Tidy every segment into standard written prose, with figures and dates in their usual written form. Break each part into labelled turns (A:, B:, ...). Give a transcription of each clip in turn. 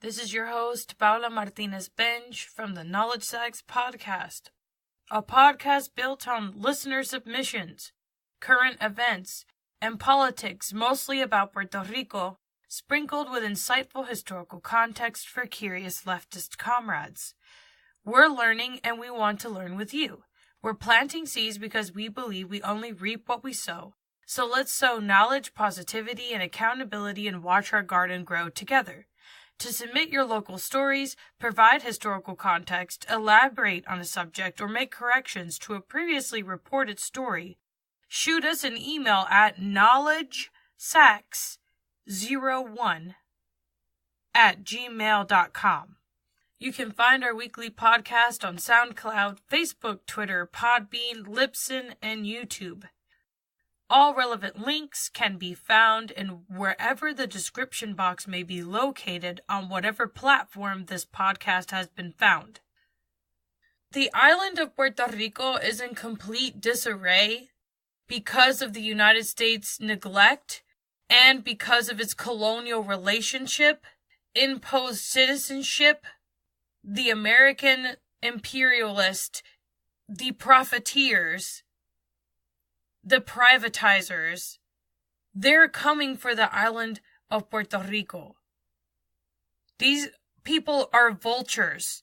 A: This is your host, Paula Martinez Bench from the Knowledge Sacks Podcast, a podcast built on listener submissions, current events, and politics mostly about Puerto Rico, sprinkled with insightful historical context for curious leftist comrades. We're learning and we want to learn with you. We're planting seeds because we believe we only reap what we sow. So let's sow knowledge, positivity, and accountability and watch our garden grow together. To submit your local stories, provide historical context, elaborate on a subject, or make corrections to a previously reported story, shoot us an email at knowledgesacks01@gmail.com. You can find our weekly podcast on SoundCloud, Facebook, Twitter, Podbean, Libsyn, and YouTube. All relevant links can be found in wherever the description box may be located on whatever platform this podcast has been found. The island of Puerto Rico is in complete disarray because of the United States' neglect and because of its colonial relationship, imposed citizenship, the American imperialist, the profiteers, the privatizers. They're coming for the island of Puerto Rico. These people are vultures,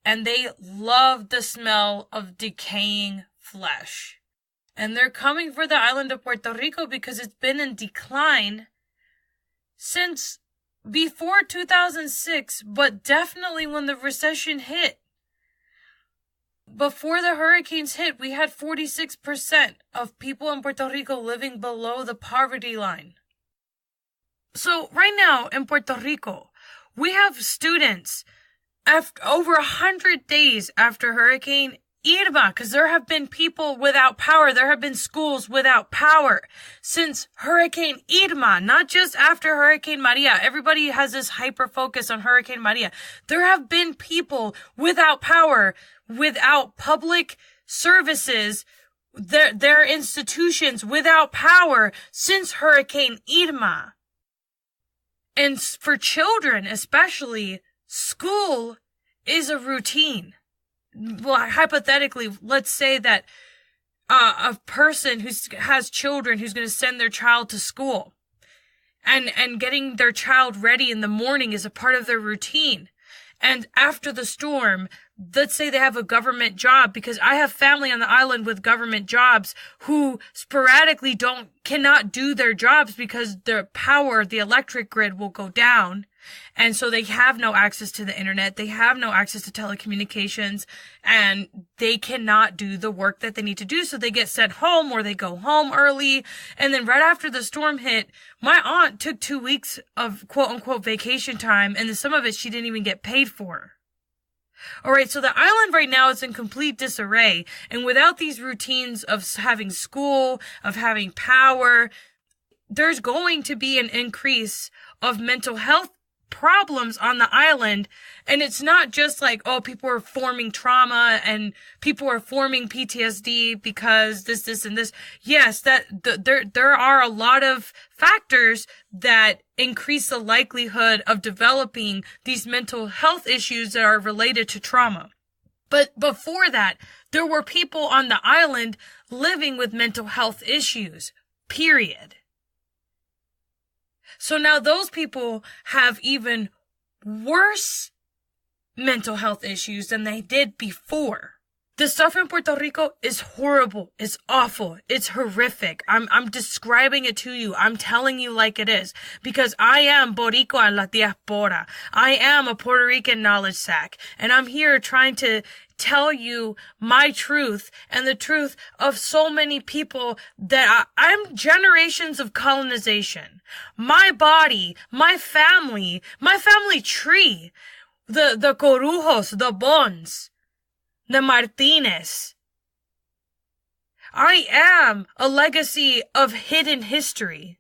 A: and they love the smell of decaying flesh. And they're coming for the island of Puerto Rico because it's been in decline since before 2006, but definitely when the recession hit. Before the hurricanes hit, we had 46% of people in Puerto Rico living below the poverty line. So right now in Puerto Rico, we have students over 100 days after Hurricane Irma, because there have been people without power. There have been schools without power since Hurricane Irma, not just after Hurricane Maria. Everybody has this hyper focus on Hurricane Maria. There have been people without power, without public services, their institutions without power since Hurricane Irma. And for children especially, school is a routine. Well, hypothetically, let's say that a person who has children who's going to send their child to school and getting their child ready in the morning is a part of their routine. And after the storm, let's say they have a government job, because I have family on the island with government jobs who sporadically cannot do their jobs because the electric grid will go down. And so they have no access to the internet, they have no access to telecommunications, and they cannot do the work that they need to do. So they get sent home or they go home early. And then right after the storm hit, my aunt took 2 weeks of quote unquote vacation time, and some of it she didn't even get paid for. Alright, so the island right now is in complete disarray. And without these routines of having school, of having power, there's going to be an increase of mental health problems on the island. And it's not just like, oh, people are forming trauma and people are forming PTSD because this and this. Yes, there are a lot of factors that increase the likelihood of developing these mental health issues that are related to trauma. But before that, there were people on the island living with mental health issues, period. So now those people have even worse mental health issues than they did before. The stuff in Puerto Rico is horrible. It's awful. It's horrific. I'm describing it to you. I'm telling you like it is. Because I am Boricua en la diaspora. I am a Puerto Rican knowledge sack. And I'm here trying to tell you my truth and the truth of so many people that I'm generations of colonization. My body, my family tree, the Corujos, the Bons, the Martinez. I am a legacy of hidden history.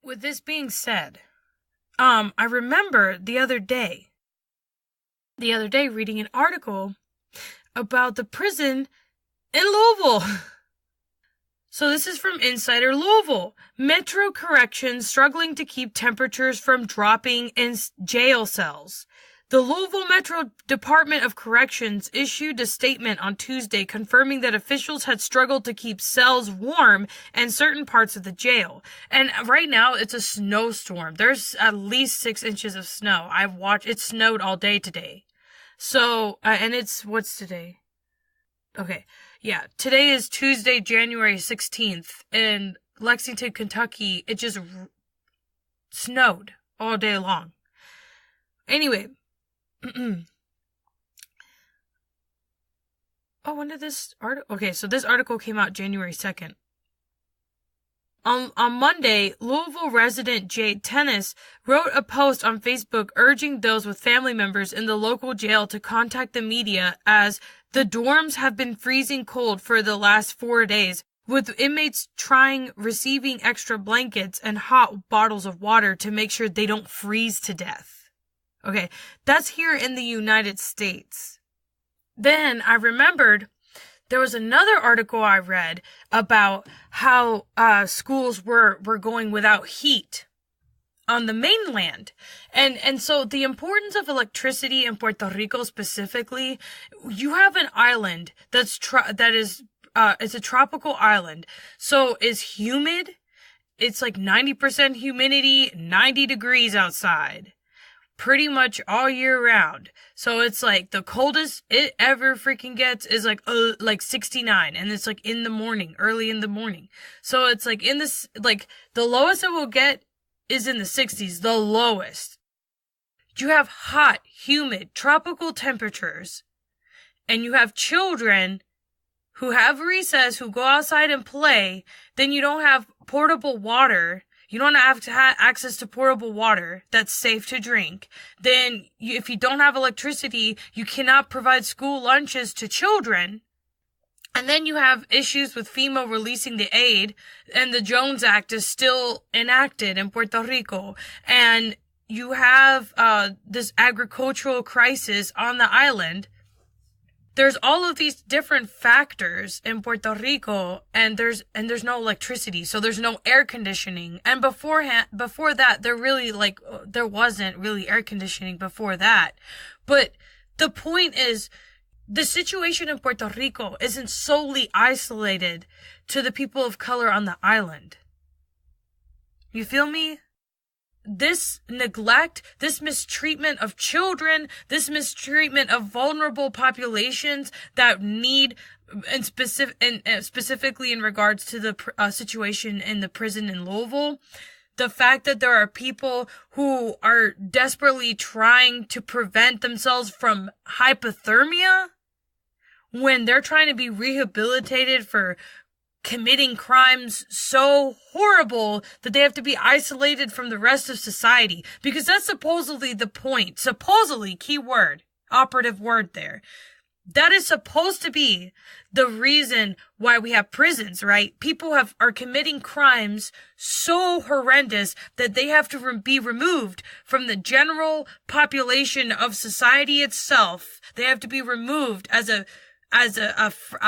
A: With this being said, I remember the other day reading an article about the prison in Louisville. So this is from Insider Louisville. Metro Corrections struggling to keep temperatures from dropping in jail cells. The Louisville Metro Department of Corrections issued a statement on Tuesday confirming that officials had struggled to keep cells warm in certain parts of the jail. And right now, it's a snowstorm. There's at least 6 inches of snow. It snowed all day today. So, and what's today? Okay. Yeah, today is Tuesday, January 16th. In Lexington, Kentucky, it just snowed all day long. Anyway. When did this article... Okay, so this article came out January 2nd. On Monday, Louisville resident Jade Tennis wrote a post on Facebook urging those with family members in the local jail to contact the media as the dorms have been freezing cold for the last 4 days, with inmates receiving extra blankets and hot bottles of water to make sure they don't freeze to death. Okay, that's here in the United States. Then I remembered there was another article I read about how schools were going without heat on the mainland. And so the importance of electricity in Puerto Rico specifically, you have an island it's a tropical island. So it's humid. It's like 90% humidity, 90 degrees outside. Pretty much all year round. So it's like the coldest it ever freaking gets is like 69, and it's like in the morning, early in the morning. So it's like the lowest it will get is in the 60s, the lowest. You have hot, humid, tropical temperatures, and you have children who have recess, who go outside and play. Then you don't have portable water. You don't have to have access to portable water that's safe to drink. Then, if you don't have electricity, you cannot provide school lunches to children. And then you have issues with FEMA releasing the aid, and the Jones Act is still enacted in Puerto Rico. And you have this agricultural crisis on the island. There's all of these different factors in Puerto Rico, and there's no electricity, so there's no air conditioning. And before that, there wasn't really air conditioning before that. But the point is, the situation in Puerto Rico isn't solely isolated to the people of color on the island. You feel me? This neglect, this mistreatment of children, this mistreatment of vulnerable populations that need, and specifically in regards to the situation in the prison in Louisville, the fact that there are people who are desperately trying to prevent themselves from hypothermia when they're trying to be rehabilitated for committing crimes so horrible that they have to be isolated from the rest of society. Because that's supposedly the point. Supposedly, key word, operative word there. That is supposed to be the reason why we have prisons, right? People are committing crimes so horrendous that they have to be removed from the general population of society itself. They have to be removed as a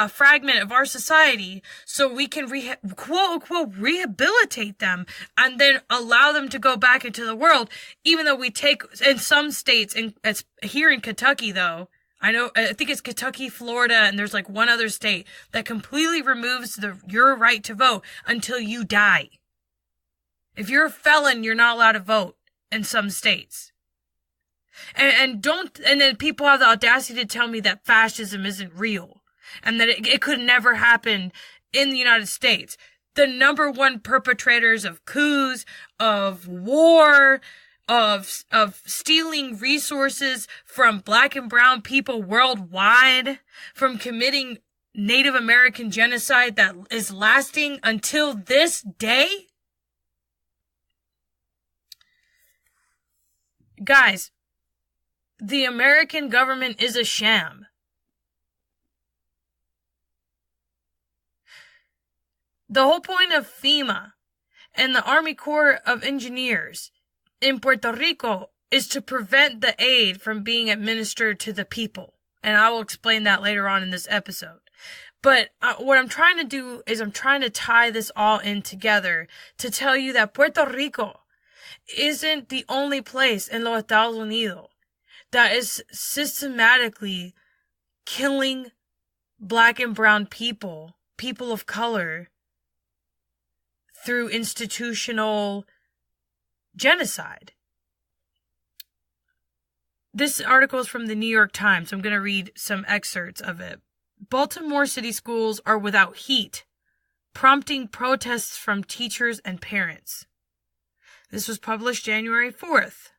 A: fragment of our society, so we can quote unquote rehabilitate them and then allow them to go back into the world. Even though we take, in some states, and it's here in Kentucky though, I think it's Kentucky, Florida, and there's like one other state that completely removes your right to vote until you die. If you're a felon, you're not allowed to vote in some states. And then people have the audacity to tell me that fascism isn't real and that it could never happen in the United States. The number one perpetrators of coups, of war, of stealing resources from black and brown people worldwide, from committing Native American genocide that is lasting until this day. Guys, the American government is a sham. The whole point of FEMA and the Army Corps of Engineers in Puerto Rico is to prevent the aid from being administered to the people. And I will explain that later on in this episode. But what I'm trying to do is I'm trying to tie this all in together to tell you that Puerto Rico isn't the only place in los Estados Unidos that is systematically killing black and brown people, people of color, through institutional genocide. This article is from the New York Times. I'm going to read some excerpts of it. Baltimore city schools are without heat, prompting protests from teachers and parents. This was published January 4th.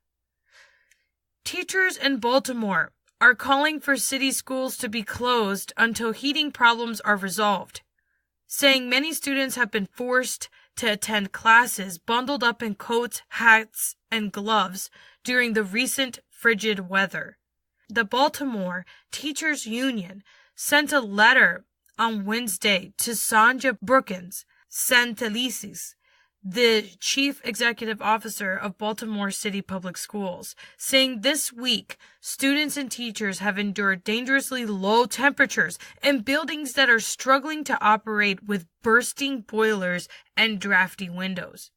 A: Teachers in Baltimore are calling for city schools to be closed until heating problems are resolved, saying many students have been forced to attend classes bundled up in coats, hats, and gloves during the recent frigid weather. The Baltimore Teachers Union sent a letter on Wednesday to Sonja Brookins Santelices, the chief executive officer of Baltimore City Public Schools, saying this week students and teachers have endured dangerously low temperatures in buildings that are struggling to operate with bursting boilers and drafty windows.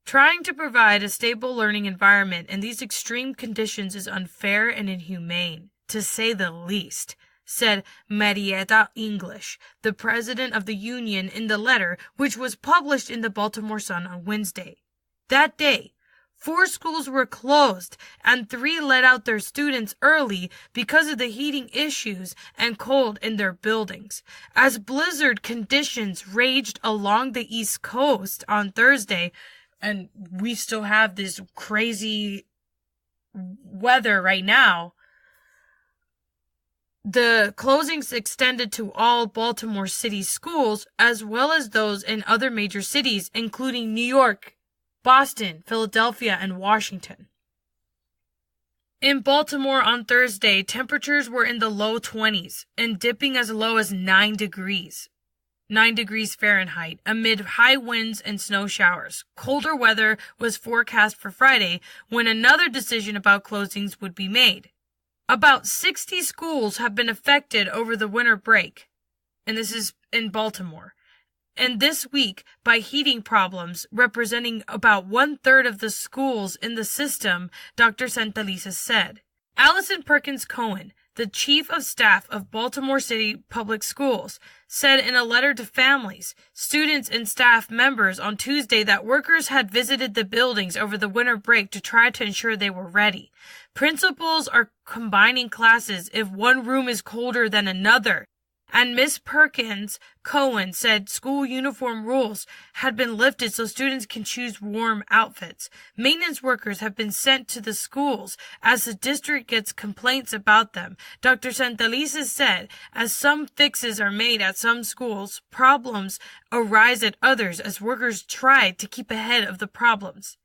A: Trying to provide a stable learning environment in these extreme conditions is unfair and inhumane, to say the least, said Marietta English, the president of the union, in the letter, which was published in the Baltimore Sun on Wednesday. That day, 4 schools were closed and 3 let out their students early because of the heating issues and cold in their buildings. As blizzard conditions raged along the East Coast on Thursday, and we still have this crazy weather right now, the closings extended to all Baltimore City schools, as well as those in other major cities, including New York, Boston, Philadelphia, and Washington. In Baltimore on Thursday, temperatures were in the low 20s and dipping as low as 9 degrees Fahrenheit, amid high winds and snow showers. Colder weather was forecast for Friday, when another decision about closings would be made. About 60 schools have been affected over the winter break, and this is in Baltimore, and this week by heating problems, representing about 1/3 of the schools in the system, Dr. Santelices said. Allison Perkins Cohen, the chief of staff of Baltimore City Public Schools, said in a letter to families, students, and staff members on Tuesday that workers had visited the buildings over the winter break to try to ensure they were ready. Principals are combining classes if one room is colder than another. And Miss Perkins Cohen said school uniform rules had been lifted so students can choose warm outfits. Maintenance workers have been sent to the schools as the district gets complaints about them. Dr. Santelices said, as some fixes are made at some schools, problems arise at others as workers try to keep ahead of the problems.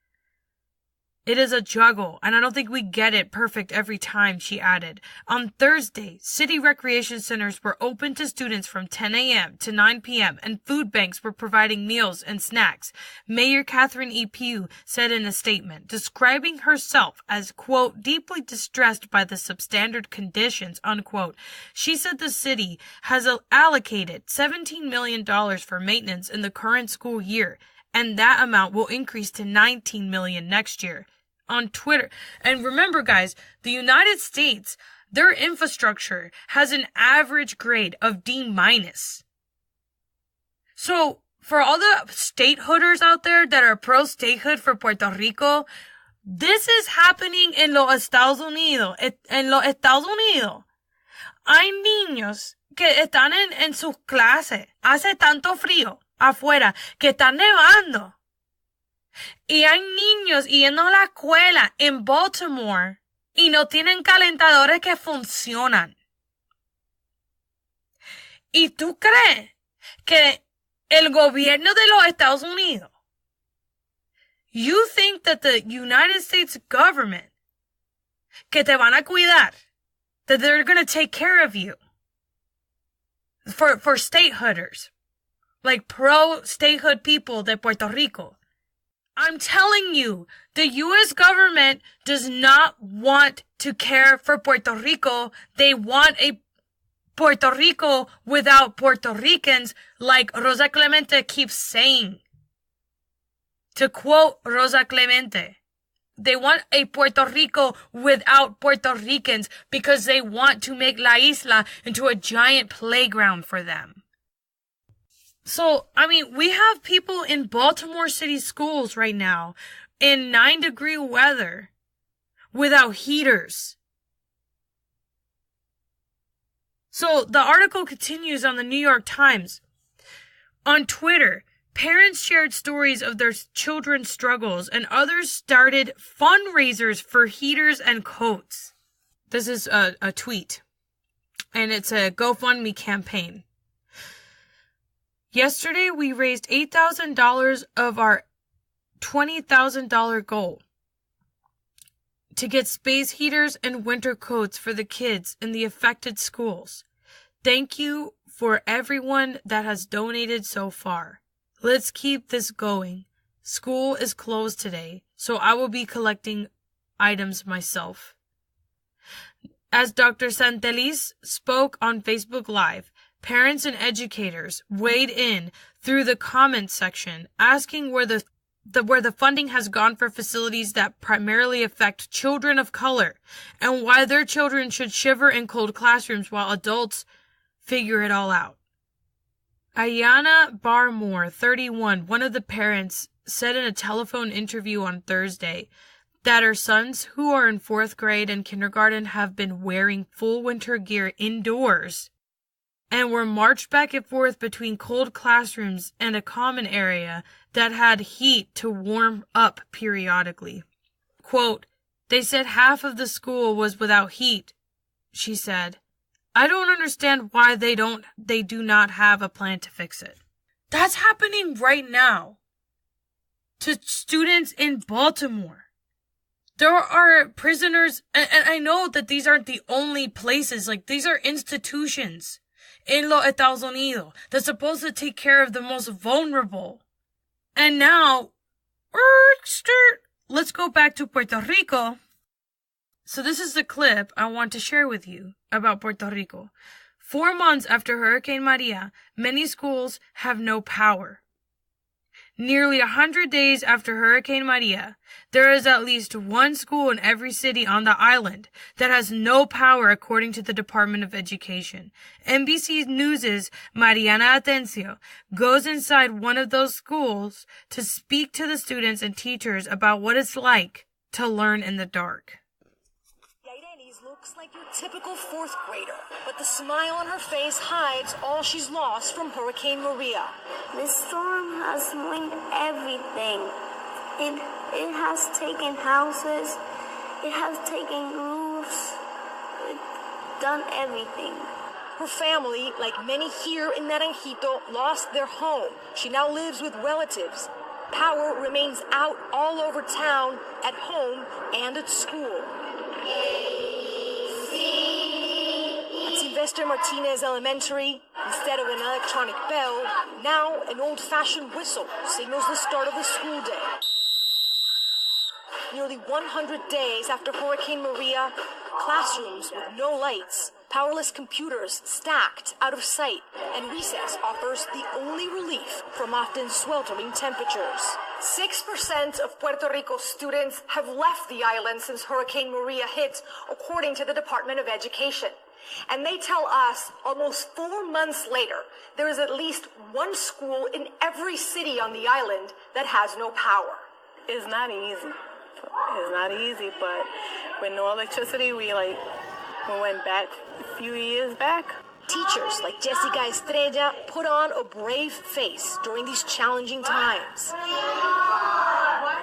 A: It is a juggle, and I don't think we get it perfect every time, she added. On Thursday, city recreation centers were open to students from 10 a.m. to 9 p.m., and food banks were providing meals and snacks. Mayor Catherine E. Pugh said in a statement, describing herself as, quote, deeply distressed by the substandard conditions, unquote. She said the city has allocated $17 million for maintenance in the current school year, and that amount will increase to $19 million next year. On Twitter. And remember, guys, the United States, their infrastructure has an average grade of D-. So, for all the statehooders out there that are pro-statehood for Puerto Rico, this is happening en los Estados Unidos. En los Estados Unidos hay niños que están en sus clases. Hace tanto frío afuera que está nevando. Y hay niños yendo a la escuela en Baltimore y no tienen calentadores que funcionan. ¿Y tú crees que el gobierno de los Estados Unidos, you think that the United States government, que te van a cuidar, that they're going to take care of you for statehooders, like pro-statehood people de Puerto Rico? I'm telling you, the U.S. government does not want to care for Puerto Rico. They want a Puerto Rico without Puerto Ricans, like Rosa Clemente keeps saying. To quote Rosa Clemente, they want a Puerto Rico without Puerto Ricans because they want to make La Isla into a giant playground for them. So, we have people in Baltimore City schools right now in 9-degree weather without heaters. So the article continues on the New York Times. On Twitter, parents shared stories of their children's struggles and others started fundraisers for heaters and coats. This is a tweet, and it's a GoFundMe campaign. Yesterday, we raised $8,000 of our $20,000 goal to get space heaters and winter coats for the kids in the affected schools. Thank you for everyone that has donated so far. Let's keep this going. School is closed today, so I will be collecting items myself. As Dr. Santelis spoke on Facebook Live, parents and educators weighed in through the comments section, asking where the funding has gone for facilities that primarily affect children of color, and why their children should shiver in cold classrooms while adults figure it all out. Ayana Barmore, 31, one of the parents, said in a telephone interview on Thursday that her sons, who are in 4th grade and kindergarten, have been wearing full winter gear indoors and were marched back and forth between cold classrooms and a common area that had heat to warm up periodically. Quote, they said half of the school was without heat, she said. I don't understand why they do not have a plan to fix it. That's happening right now to students in Baltimore. There are prisoners, and I know that these aren't the only places, like these are institutions in los Estados Unidos that's supposed to take care of the most vulnerable. And now, let's go back to Puerto Rico. So this is the clip I want to share with you about Puerto Rico. 4 months after Hurricane Maria, many schools have no power. Nearly 100 days after Hurricane Maria, there is at least one school in every city on the island that has no power, according to the Department of Education. NBC News' Mariana Atencio goes inside one of those schools to speak to the students and teachers about what it's like to learn in the dark.
B: Looks like your typical 4th grader, but the smile on her face hides all she's lost from Hurricane Maria.
C: This storm has ruined everything. It has taken houses, it has taken roofs, it's done everything.
B: Her family, like many here in Naranjito, lost their home. She now lives with relatives. Power remains out all over town, at home and at school. At Sylvester Martinez Elementary, instead of an electronic bell, now an old-fashioned whistle signals the start of the school day. Nearly 100 days after Hurricane Maria, classrooms with no lights, powerless computers stacked out of sight, and recess offers the only relief from often sweltering temperatures. 6% of Puerto Rico's students have left the island since Hurricane Maria hit, according to the Department of Education. And they tell us almost 4 months later, there is at least one school in every city on the island that has no power.
D: It's not easy. It's not easy, but with no electricity, we went back a few years back.
B: Teachers like Jessica Estrella put on a brave face during these challenging times.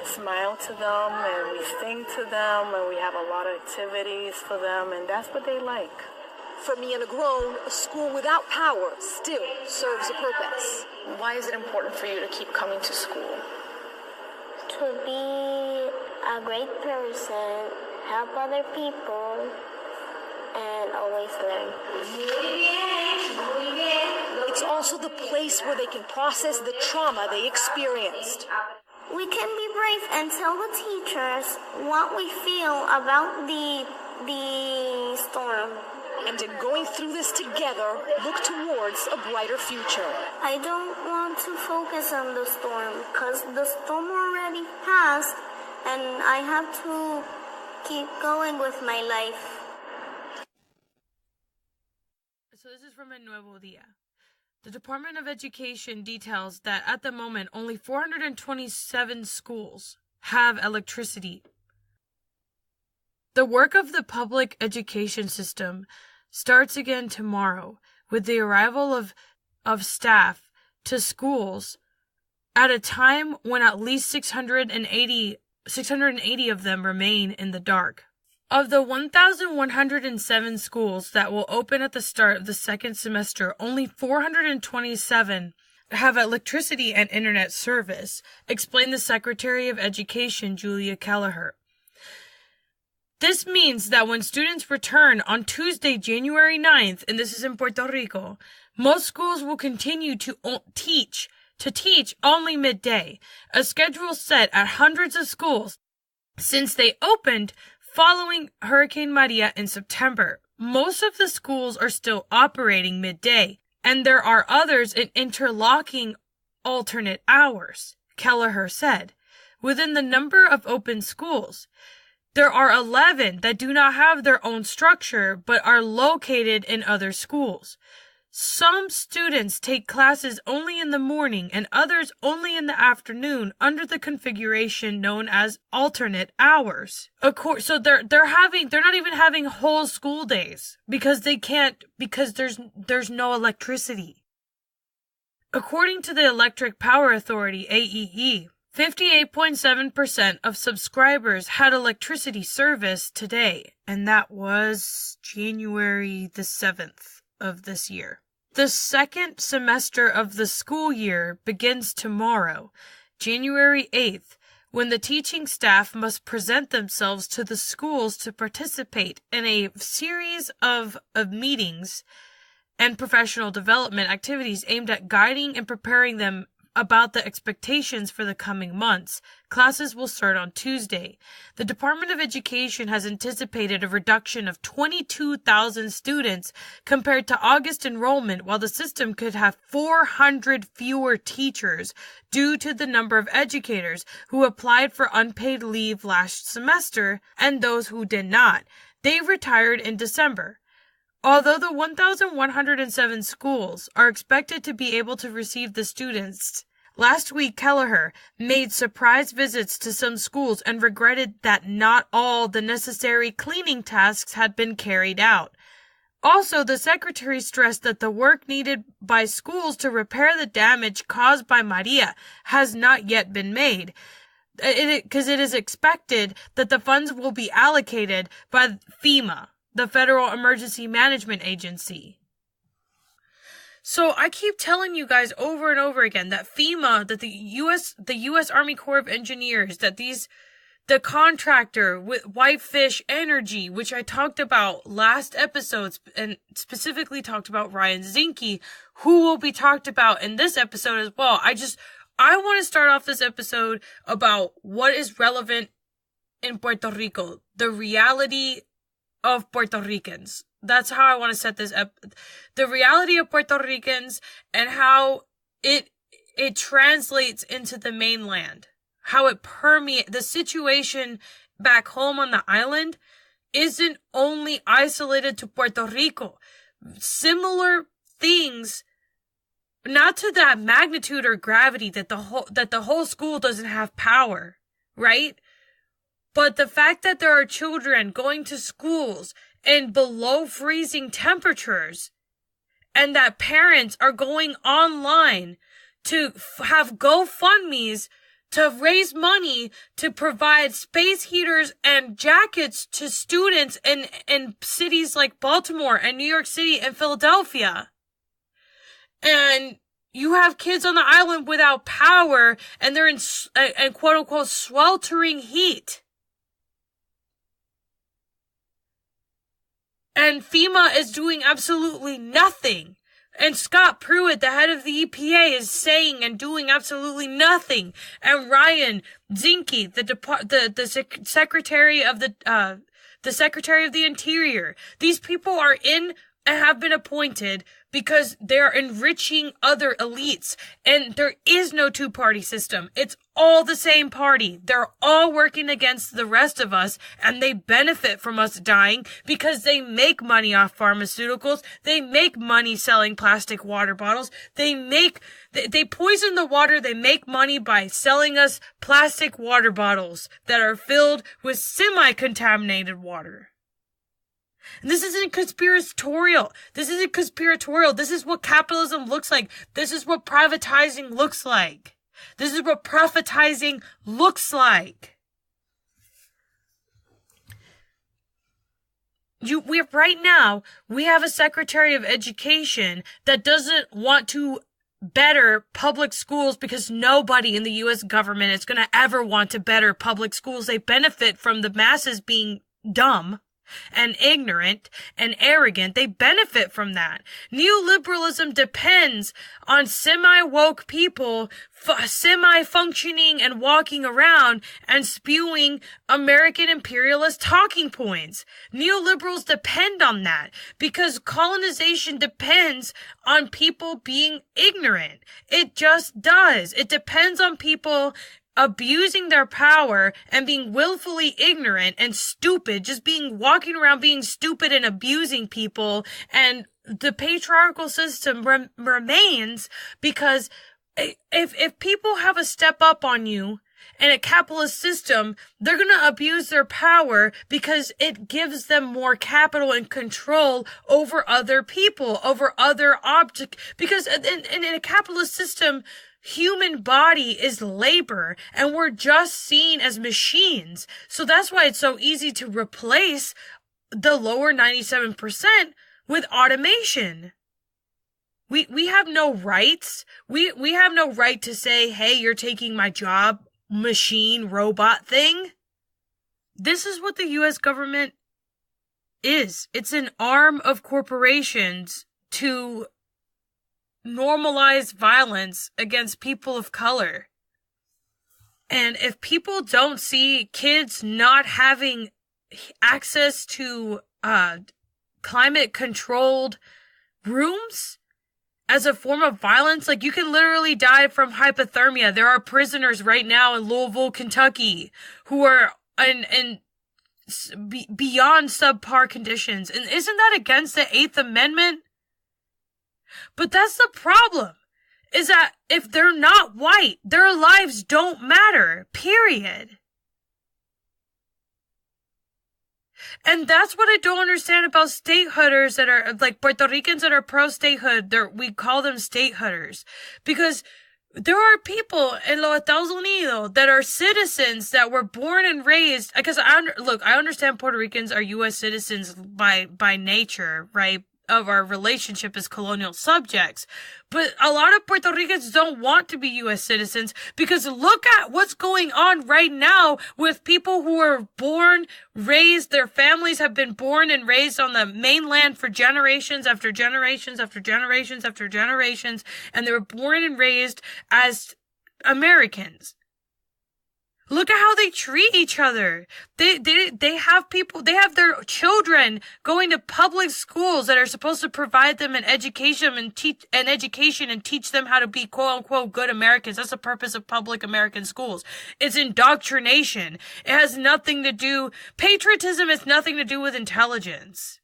D: Smile to them, and we sing to them, and we have a lot of activities for them, and that's what they like.
B: For Mia Negron, a school without power still serves a purpose.
E: Why is it important for you to keep coming to school?
C: To be a great person, help other people, and always learn.
B: It's also the place where they can process the trauma they experienced.
C: We can be brave and tell the teachers what we feel about the storm.
B: and in going through this together, look towards a brighter future.
C: I don't want to focus on the storm because the storm already passed and I have to keep going with my life.
A: So this is from El Nuevo Dia. The Department of Education details that at the moment, only 427 schools have electricity. The work of the public education system starts again tomorrow with the arrival of staff to schools at a time when at least 680 of them remain in the dark. Of the 1,107 schools that will open at the start of the second semester, only 427 have electricity and internet service, explained the Secretary of Education, Julia Kelleher. This means that when students return on Tuesday, January 9th, and this is in Puerto Rico, most schools will continue to teach only midday, a schedule set at hundreds of schools since they opened following Hurricane Maria in September. Most of the schools are still operating midday, and there are others in interlocking alternate hours, Kelleher said. Within the number of open schools, there are 11 that do not have their own structure but are located in other schools. Some students take classes only in the morning and others only in the afternoon under the configuration known as alternate hours. So they're not even having whole school days because there's no electricity. According to the Electric Power Authority, AEE, 58.7% of subscribers had electricity service today, and that was January the 7th of this year. The second semester of the school year begins tomorrow, January 8th, when the teaching staff must present themselves to the schools to participate in a series of meetings and professional development activities aimed at guiding and preparing them about the expectations for the coming months. Classes will start on Tuesday. The Department of Education has anticipated a reduction of 22,000 students compared to August enrollment, while the system could have 400 fewer teachers due to the number of educators who applied for unpaid leave last semester and those who did not. They retired in December. Although the 1,107 schools are expected to be able to receive the students, last week Kelleher made surprise visits to some schools and regretted that not all the necessary cleaning tasks had been carried out. Also, the secretary stressed that the work needed by schools to repair the damage caused by Maria has not yet been made, because it is expected that the funds will be allocated by FEMA, the Federal Emergency Management Agency. So I keep telling you guys over and over again that FEMA, that the U.S. Army Corps of Engineers, that the contractor with Whitefish Energy, which I talked about last episodes and specifically talked about Ryan Zinke, who will be talked about in this episode as well. I want to start off this episode about what is relevant in Puerto Rico, the reality of Puerto Ricans. That's how I want to set this up. The reality of Puerto Ricans and how it translates into the mainland. How it permeates. The situation back home on the island isn't only isolated to Puerto Rico. Similar things, not to that magnitude or gravity that the whole school doesn't have power, right? But the fact that there are children going to schools in below freezing temperatures and that parents are going online to have GoFundMes to raise money to provide space heaters and jackets to students in cities like Baltimore and New York City and Philadelphia. And you have kids on the island without power and they're in quote unquote sweltering heat. And FEMA is doing absolutely nothing. And Scott Pruitt, the head of the EPA, is saying and doing absolutely nothing. And Ryan Zinke, the secretary of the the Secretary of the Interior. These people are in and have been appointed because they're enriching other elites. And there is no two-party system. It's all the same party. They're all working against the rest of us, and they benefit from us dying because they make money off pharmaceuticals. They make money selling plastic water bottles. They poison the water. They make money by selling us plastic water bottles that are filled with semi-contaminated water. And this isn't conspiratorial. This isn't conspiratorial. This is what capitalism looks like. This is what privatizing looks like. This is what profitizing looks like. Right now, we have a Secretary of Education that doesn't want to better public schools because nobody in the U.S. government is going to ever want to better public schools. They benefit from the masses being dumb and ignorant and arrogant. They benefit from that. Neoliberalism depends on semi-woke people semi-functioning and walking around and spewing American imperialist talking points. Neoliberals depend on that because colonization depends on people being ignorant. It just does. It depends on people abusing their power and being willfully ignorant and stupid, just walking around being stupid and abusing people. And the patriarchal system remains because if people have a step up on you in a capitalist system, they're going to abuse their power because it gives them more capital and control over other people, over other objects. Because in a capitalist system, human body is labor, and we're just seen as machines. So that's why it's so easy to replace the lower 97% with automation. We have no rights. We have no right to say, hey, you're taking my job, machine, robot thing. This is what the U.S. government is. It's an arm of corporations to normalize violence against people of color. And if people don't see kids not having access to climate controlled rooms as a form of violence, like you can literally die from hypothermia. There are prisoners right now in Louisville, Kentucky who are in beyond subpar conditions. And isn't that against the 8th Amendment? But that's the problem, is that if they're not white, their lives don't matter, period. And that's what I don't understand about statehooders that are, like, Puerto Ricans that are pro-statehood. We call them statehooders. Because there are people in los Estados Unidos that are citizens that were born and raised, because I understand Puerto Ricans are U.S. citizens by nature, right? Of our relationship as colonial subjects. But a lot of Puerto Ricans don't want to be U.S. citizens because look at what's going on right now with people who are born, raised, their families have been born and raised on the mainland for generations after generations after generations after generations, and they were born and raised as Americans. Look at how they treat each other. They have their children going to public schools that are supposed to provide them an education and teach them how to be quote unquote good Americans. That's the purpose of public American schools. It's indoctrination. It has nothing to do, patriotism has nothing to do with intelligence.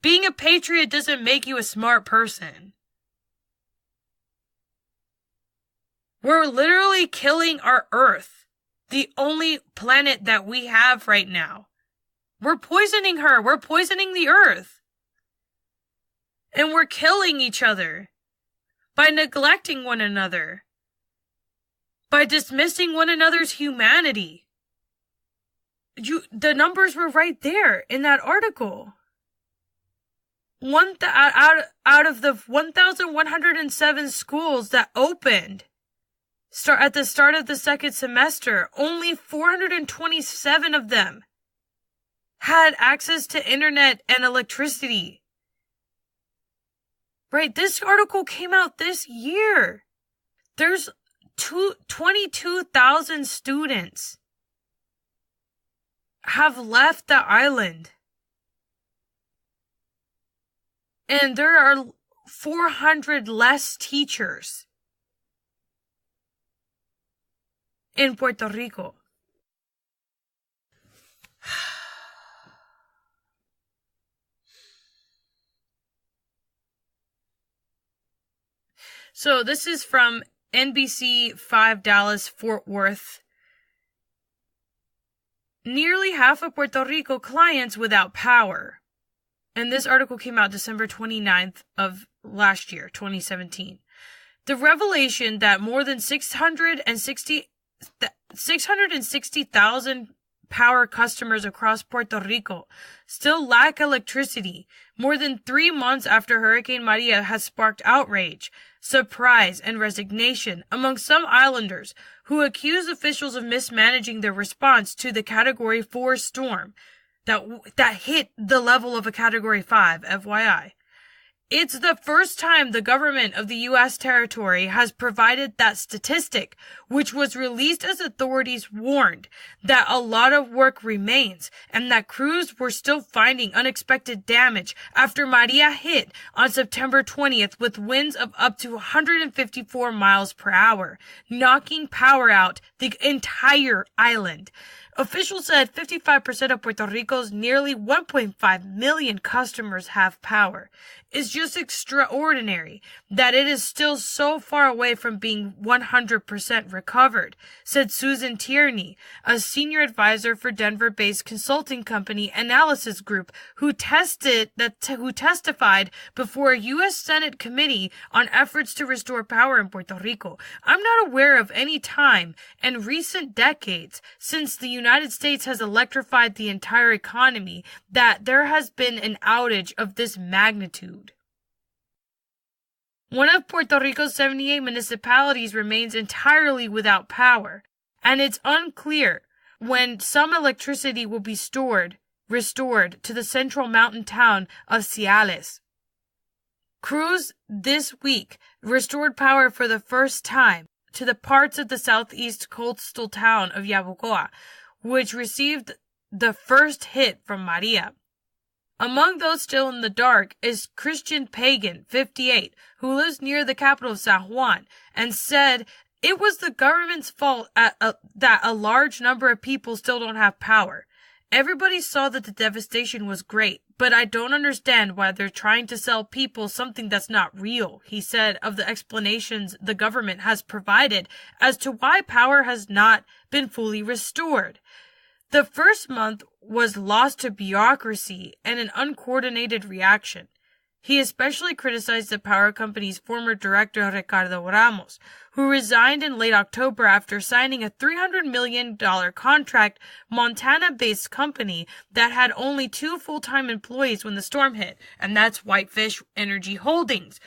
A: Being a patriot doesn't make you a smart person. We're literally killing our Earth. The only planet that we have right now. We're poisoning her. We're poisoning the Earth. And we're killing each other by neglecting one another, by dismissing one another's humanity. The numbers were right there in that article. Out of the 1,107 schools that opened at the start of the second semester, only 427 of them had access to internet and electricity. Right? This article came out this year. There's 22,000 students have left the island. And there are 400 less teachers in Puerto Rico. So this is from NBC 5 Dallas Fort Worth. Nearly half of Puerto Rico clients without power. And this article came out December 29th of last year, 2017. The revelation that more than 660,000 power customers across Puerto Rico still lack electricity more than 3 months after Hurricane Maria has sparked outrage, surprise, and resignation among some islanders who accuse officials of mismanaging their response to the Category 4 storm that hit the level of a Category 5, FYI. It's the first time the government of the U.S. territory has provided that statistic, which was released as authorities warned that a lot of work remains and that crews were still finding unexpected damage after Maria hit on September 20th with winds of up to 154 miles per hour, knocking power out the entire island. Officials said 55% of Puerto Rico's nearly 1.5 million customers have power. It's just extraordinary that it is still so far away from being 100% recovered, said Susan Tierney, a senior advisor for Denver-based consulting company Analysis Group, who testified before a U.S. Senate committee on efforts to restore power in Puerto Rico. I'm not aware of any time in recent decades since the United States has electrified the entire economy that there has been an outage of this magnitude. One of Puerto Rico's 78 municipalities remains entirely without power, and it's unclear when some electricity will be restored to the central mountain town of Ciales. Crews this week restored power for the first time to the parts of the southeast coastal town of Yabucoa, which received the first hit from Maria. Among those still in the dark is Christian Pagan, 58, who lives near the capital of San Juan, and said it was the government's fault that a large number of people still don't have power. Everybody saw that the devastation was great, but I don't understand why they're trying to sell people something that's not real, he said of the explanations the government has provided as to why power has not been fully restored. The first month was lost to bureaucracy and an uncoordinated reaction. He especially criticized the power company's former director, Ricardo Ramos, who resigned in late October after signing a $300 million contract Montana-based company that had only 2 full-time employees when the storm hit, and that's Whitefish Energy Holdings,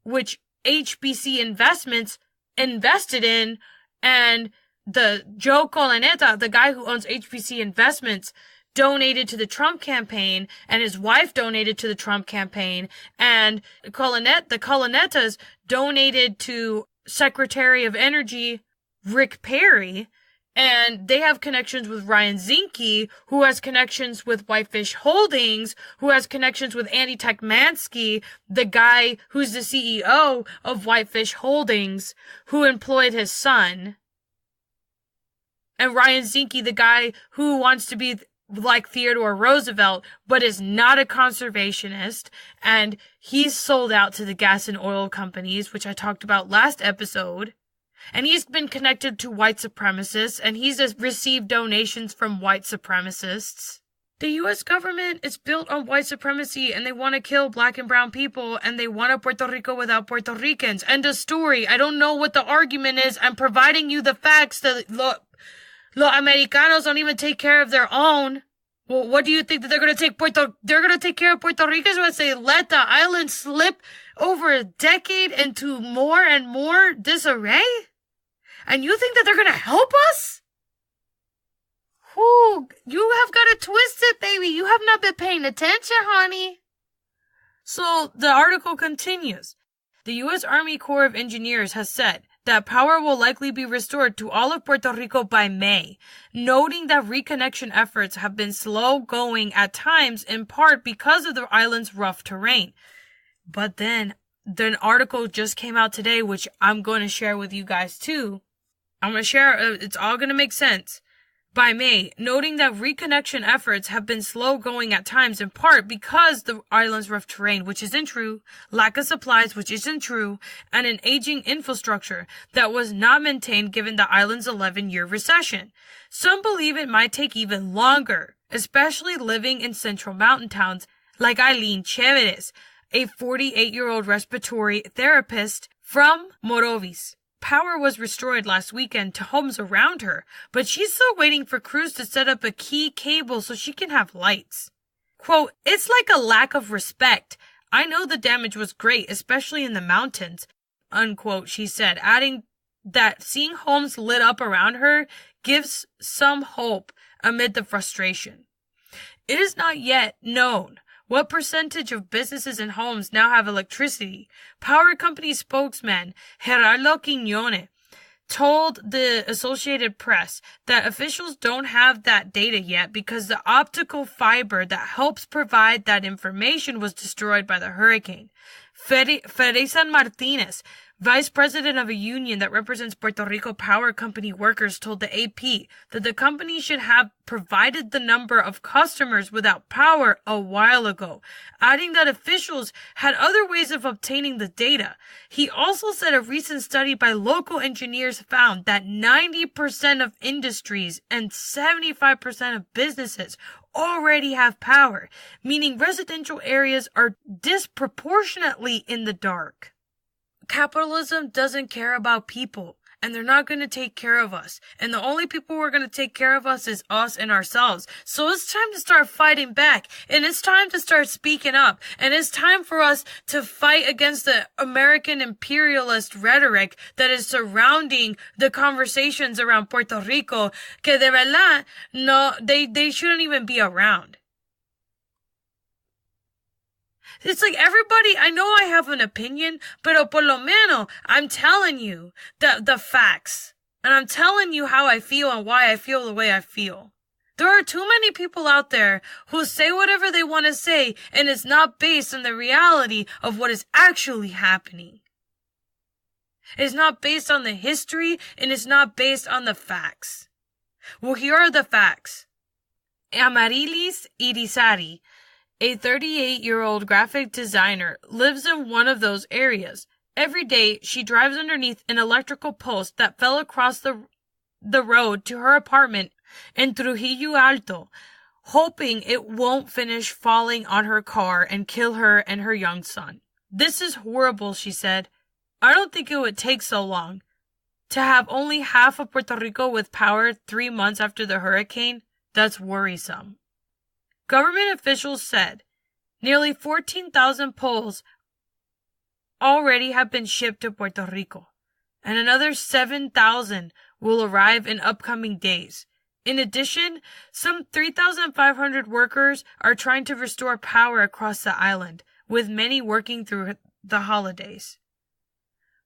A: which HBC Investments invested in, and the Joe Coloneta, the guy who owns HBC Investments, donated to the Trump campaign, and his wife donated to the Trump campaign, and the Colonetas donated to Secretary of Energy Rick Perry, and they have connections with Ryan Zinke, who has connections with Whitefish Holdings, who has connections with Andy Techmansky, the guy who's the CEO of Whitefish Holdings, who employed his son. And Ryan Zinke, the guy who wants to be like Theodore Roosevelt, but is not a conservationist, and he's sold out to the gas and oil companies, which I talked about last episode. And he's been connected to white supremacists, and he's received donations from white supremacists. The U.S. government is built on white supremacy, and they want to kill black and brown people, and they want a Puerto Rico without Puerto Ricans. End of story. I don't know what the argument is. I'm providing you the facts that, look, Los Americanos don't even take care of their own. Well, what do you think that they're going to take care of Puerto Ricans once they let the island slip over a decade into more and more disarray? And you think that they're going to help us? Whew, you have got it twisted, baby. You have not been paying attention, honey. So the article continues. The U.S. Army Corps of Engineers has said that power will likely be restored to all of Puerto Rico by May, noting that reconnection efforts have been slow going at times in part because of the island's rough terrain. But then an article just came out today, which I'm going to share with you guys too. I'm going to share, it's all going to make sense. By May, noting that reconnection efforts have been slow going at times in part because the island's rough terrain, which isn't true, lack of supplies, which isn't true, and an aging infrastructure that was not maintained given the island's 11-year recession. Some believe it might take even longer, especially living in central mountain towns like Eileen Chéveres, a 48-year-old respiratory therapist from Morovis. Power was restored last weekend to homes around her, but she's still waiting for crews to set up a key cable so she can have lights. Quote, "It's like a lack of respect. I know the damage was great, especially in the mountains," unquote, she said, adding that seeing homes lit up around her gives some hope amid the frustration. It is not yet known what percentage of businesses and homes now have electricity. Power company spokesman Gerardo Quiñone told the Associated Press that officials don't have that data yet because the optical fiber that helps provide that information was destroyed by the hurricane. Ferezan Martinez, vice president of a union that represents Puerto Rico Power Company workers, told the AP that the company should have provided the number of customers without power a while ago, adding that officials had other ways of obtaining the data. He also said a recent study by local engineers found that 90% of industries and 75% of businesses already have power, meaning residential areas are disproportionately in the dark. Capitalism doesn't care about people, and they're not going to take care of us. And the only people who are going to take care of us is us and ourselves. So it's time to start fighting back, and it's time to start speaking up, and it's time for us to fight against the American imperialist rhetoric that is surrounding the conversations around Puerto Rico, que de verdad, no, they shouldn't even be around. It's like everybody, I know I have an opinion, pero por lo menos I'm telling you the facts. And I'm telling you how I feel and why I feel the way I feel. There are too many people out there who say whatever they want to say, and it's not based on the reality of what is actually happening. It's not based on the history, and it's not based on the facts. Well, here are the facts. Amarilis Irizarry, a 38-year-old graphic designer, lives in one of those areas. Every day, she drives underneath an electrical post that fell across the road to her apartment in Trujillo Alto, hoping it won't finish falling on her car and kill her and her young son. "This is horrible," she said. "I don't think it would take so long. To have only half of Puerto Rico with power 3 months after the hurricane, that's worrisome." Government officials said nearly 14,000 poles already have been shipped to Puerto Rico, and another 7,000 will arrive in upcoming days. In addition, some 3,500 workers are trying to restore power across the island, with many working through the holidays.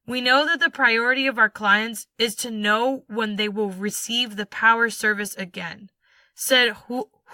A: "We know that the priority of our clients is to know when they will receive the power service again," said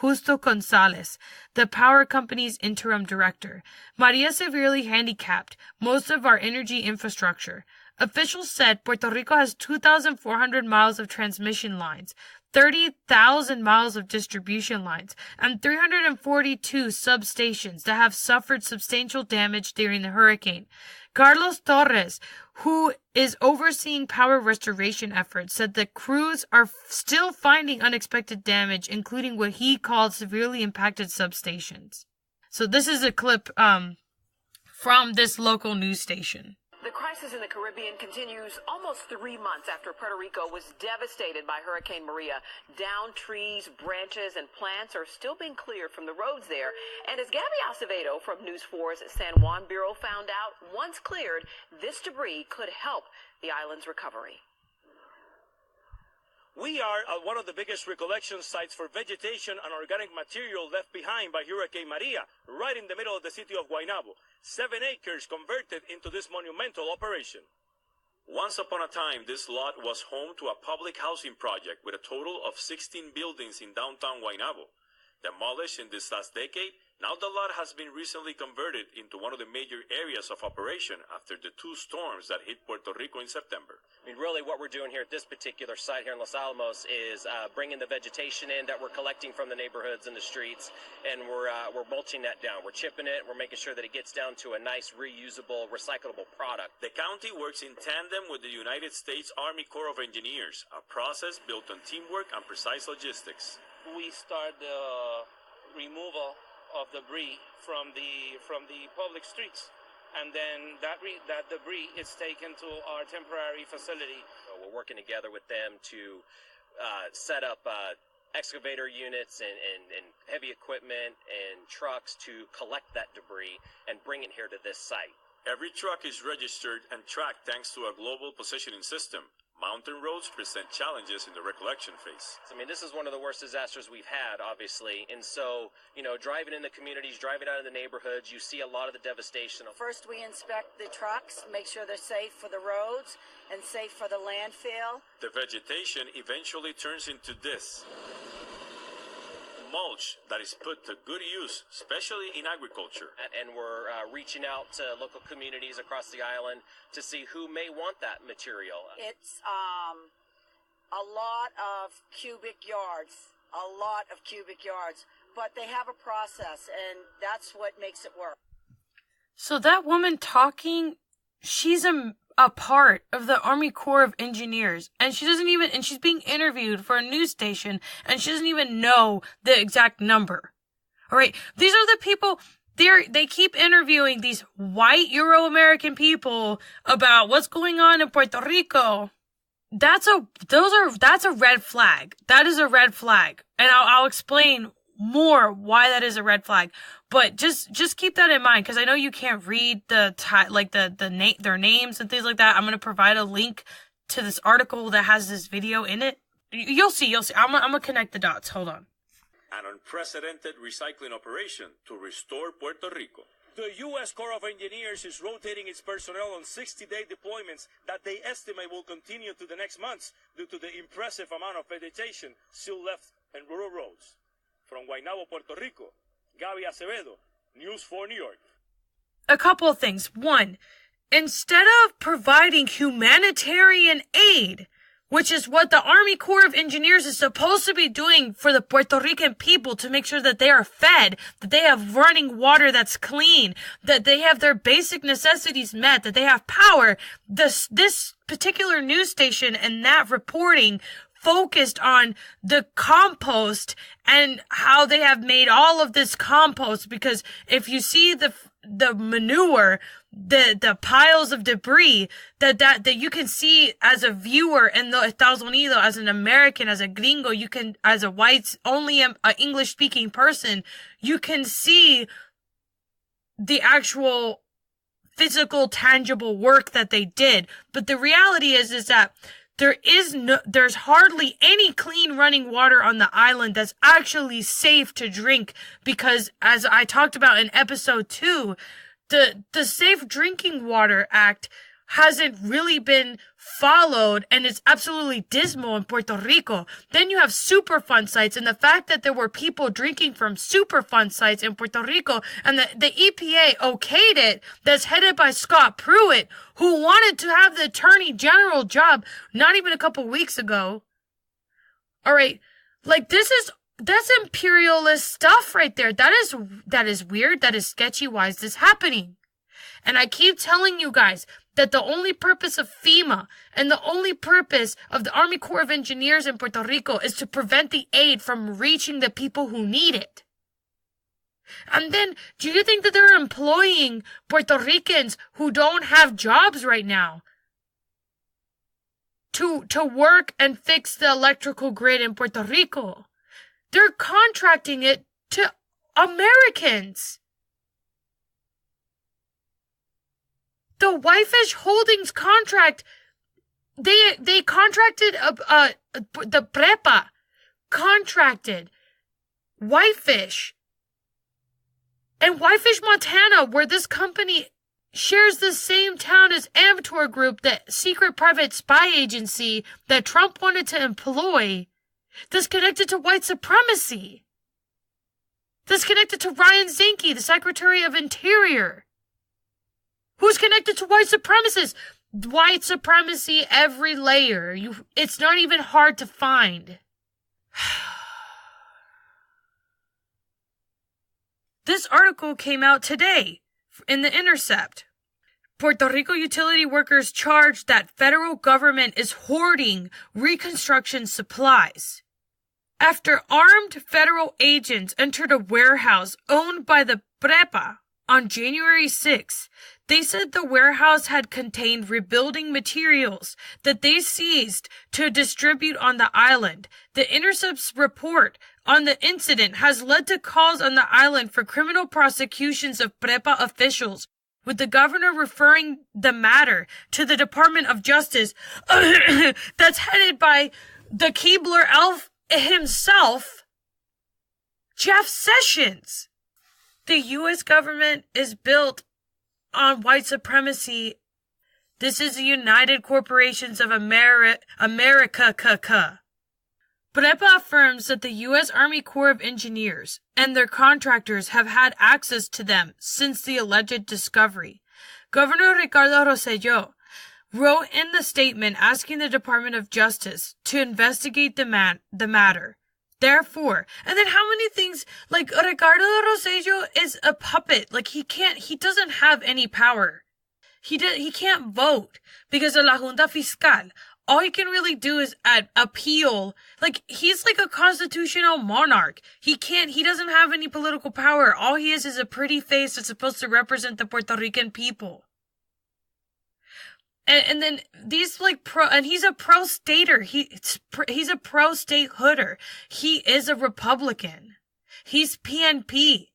A: Justo Gonzalez, the power company's interim director. "Maria severely handicapped most of our energy infrastructure." Officials said Puerto Rico has 2,400 miles of transmission lines, 30,000 miles of distribution lines, and 342 substations that have suffered substantial damage during the hurricane. Carlos Torres, who is overseeing power restoration efforts, said that crews are still finding unexpected damage, including what he called severely impacted substations. So this is a clip from this local news station.
F: The crisis in the Caribbean continues almost 3 months after Puerto Rico was devastated by Hurricane Maria. Downed trees, branches, and plants are still being cleared from the roads there. And as Gabby Acevedo from News 4's San Juan Bureau found out, once cleared, this debris could help the island's recovery.
G: We are at one of the biggest recollection sites for vegetation and organic material left behind by Hurricane Maria, right in the middle of the city of Guaynabo. 7 acres converted into this monumental operation. Once upon a time, this lot was home to a public housing project with a total of 16 buildings in downtown Guaynabo. Demolished in this last decade, now the lot has been recently converted into one of the major areas of operation after the two storms that hit Puerto Rico in September.
H: I mean, really what we're doing here at this particular site here in Los Alamos is bringing the vegetation in that we're collecting from the neighborhoods and the streets, and we're mulching that down. We're chipping it. We're making sure that it gets down to a nice, reusable, recyclable product.
G: The county works in tandem with the United States Army Corps of Engineers, a process built on teamwork and precise logistics.
I: We start the removal of debris from the public streets, and then that debris is taken to our temporary facility.
H: So we're working together with them to set up excavator units and heavy equipment and trucks to collect that debris and bring it here to this site.
G: Every truck is registered and tracked thanks to a global positioning system. Mountain roads present challenges in the recollection phase.
H: I mean, this is one of the worst disasters we've had, obviously. And so, driving in the communities, driving out of the neighborhoods, you see a lot of the devastation.
J: First, we inspect the trucks, make sure they're safe for the roads and safe for the landfill.
G: The vegetation eventually turns into this. Mulch that is put to good use, especially in agriculture.
H: And we're reaching out to local communities across the island to see who may want that material.
J: It's a lot of cubic yards, but they have a process, and that's what makes it work.
A: So that woman talking, she's a part of the Army Corps of Engineers, and and she's being interviewed for a news station, and she doesn't even know the exact number. All right. These are the people, they keep interviewing these white Euro-American people about what's going on in Puerto Rico. That's a red flag. That is a red flag. And I'll explain more why that is a red flag. But just keep that in mind, because I know you can't read their names and things like that. I'm going to provide a link to this article that has this video in it. You'll see. I'm going to connect the dots. Hold on.
G: An unprecedented recycling operation to restore Puerto Rico. The U.S. Corps of Engineers is rotating its personnel on 60-day deployments that they estimate will continue to the next months due to the impressive amount of vegetation still left in rural roads. From Guaynabo, Puerto Rico, Gaby Acevedo, News 4 New York.
A: A couple of things. One, instead of providing humanitarian aid, which is what the Army Corps of Engineers is supposed to be doing for the Puerto Rican people to make sure that they are fed, that they have running water that's clean, that they have their basic necessities met, that they have power, this particular news station and that reporting focused on the compost and how they have made all of this compost, because if you see the manure, the piles of debris that you can see as a viewer in the Estados Unidos, as an American, as a gringo, you can, as a white, only a English speaking person, you can see the actual physical, tangible work that they did. But the reality is that there's hardly any clean running water on the island that's actually safe to drink, because as I talked about in episode 2, the Safe Drinking Water Act hasn't really been followed, and it's absolutely dismal in Puerto Rico. Then you have Superfund sites, and the fact that there were people drinking from Superfund sites in Puerto Rico, and the EPA okayed it, that's headed by Scott Pruitt, who wanted to have the Attorney General job not even a couple weeks ago. All right, like that's imperialist stuff right there. That is weird. That is sketchy. Why is this happening? And I keep telling you guys that the only purpose of FEMA and the only purpose of the Army Corps of Engineers in Puerto Rico is to prevent the aid from reaching the people who need it. And then, do you think that they're employing Puerto Ricans who don't have jobs right now to work and fix the electrical grid in Puerto Rico? They're contracting it to Americans. The Whitefish Holdings contract, they contracted, the Prepa contracted Whitefish. And Whitefish, Montana, where this company shares the same town as Amateur Group, the secret private spy agency that Trump wanted to employ, that's connected to white supremacy. That's connected to Ryan Zinke, the Secretary of Interior, who's connected to white supremacists. White supremacy, every layer. It's not even hard to find. This article came out today in The Intercept. Puerto Rico utility workers charged that federal government is hoarding reconstruction supplies. After armed federal agents entered a warehouse owned by the Prepa on January 6, they said the warehouse had contained rebuilding materials that they seized to distribute on the island. The Intercept's report on the incident has led to calls on the island for criminal prosecutions of Prepa officials, with the governor referring the matter to the Department of Justice that's headed by the Keebler elf himself, Jeff Sessions. The U.S. government is built on white supremacy. This is the United Corporations of America. Prepa affirms that the U.S. Army Corps of Engineers and their contractors have had access to them since the alleged discovery. Governor Ricardo Rosselló wrote in the statement asking the Department of Justice to investigate the matter. Therefore, and then how many things, like Ricardo Rosselló is a puppet. Like he doesn't have any power. He can't vote because of la Junta Fiscal. All he can really do is appeal. Like, he's like a constitutional monarch. He doesn't have any political power. All he is a pretty face that's supposed to represent the Puerto Rican people. And then these and he's a pro-stater. He's a pro-statehooder. He is a Republican. He's PNP.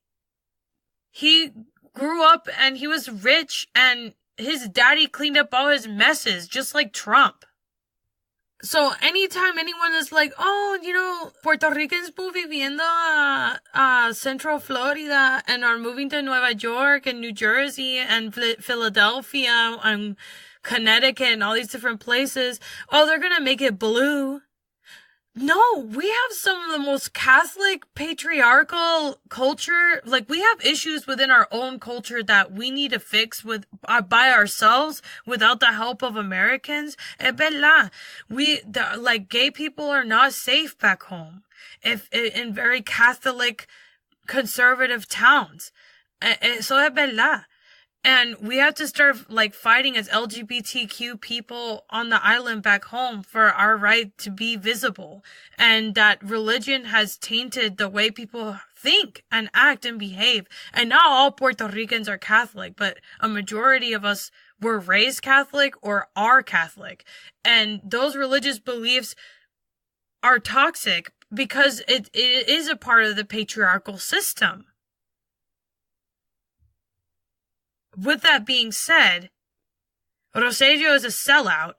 A: He grew up and he was rich and his daddy cleaned up all his messes, just like Trump. So anytime anyone is like, oh, Puerto Ricans move viviendo a Central Florida and are moving to Nueva York and New Jersey and Philadelphia and Connecticut and all these different places, they're gonna make it blue. No, we have some of the most Catholic, patriarchal culture. Like, we have issues within our own culture that we need to fix by ourselves without the help of Americans. Es verdad. Gay people are not safe back home. In very Catholic, conservative towns. Eso es verdad. And we have to start, fighting as LGBTQ people on the island back home for our right to be visible. And that religion has tainted the way people think and act and behave. And not all Puerto Ricans are Catholic, but a majority of us were raised Catholic or are Catholic. And those religious beliefs are toxic because it is a part of the patriarchal system. With that being said, Rosselló is a sellout,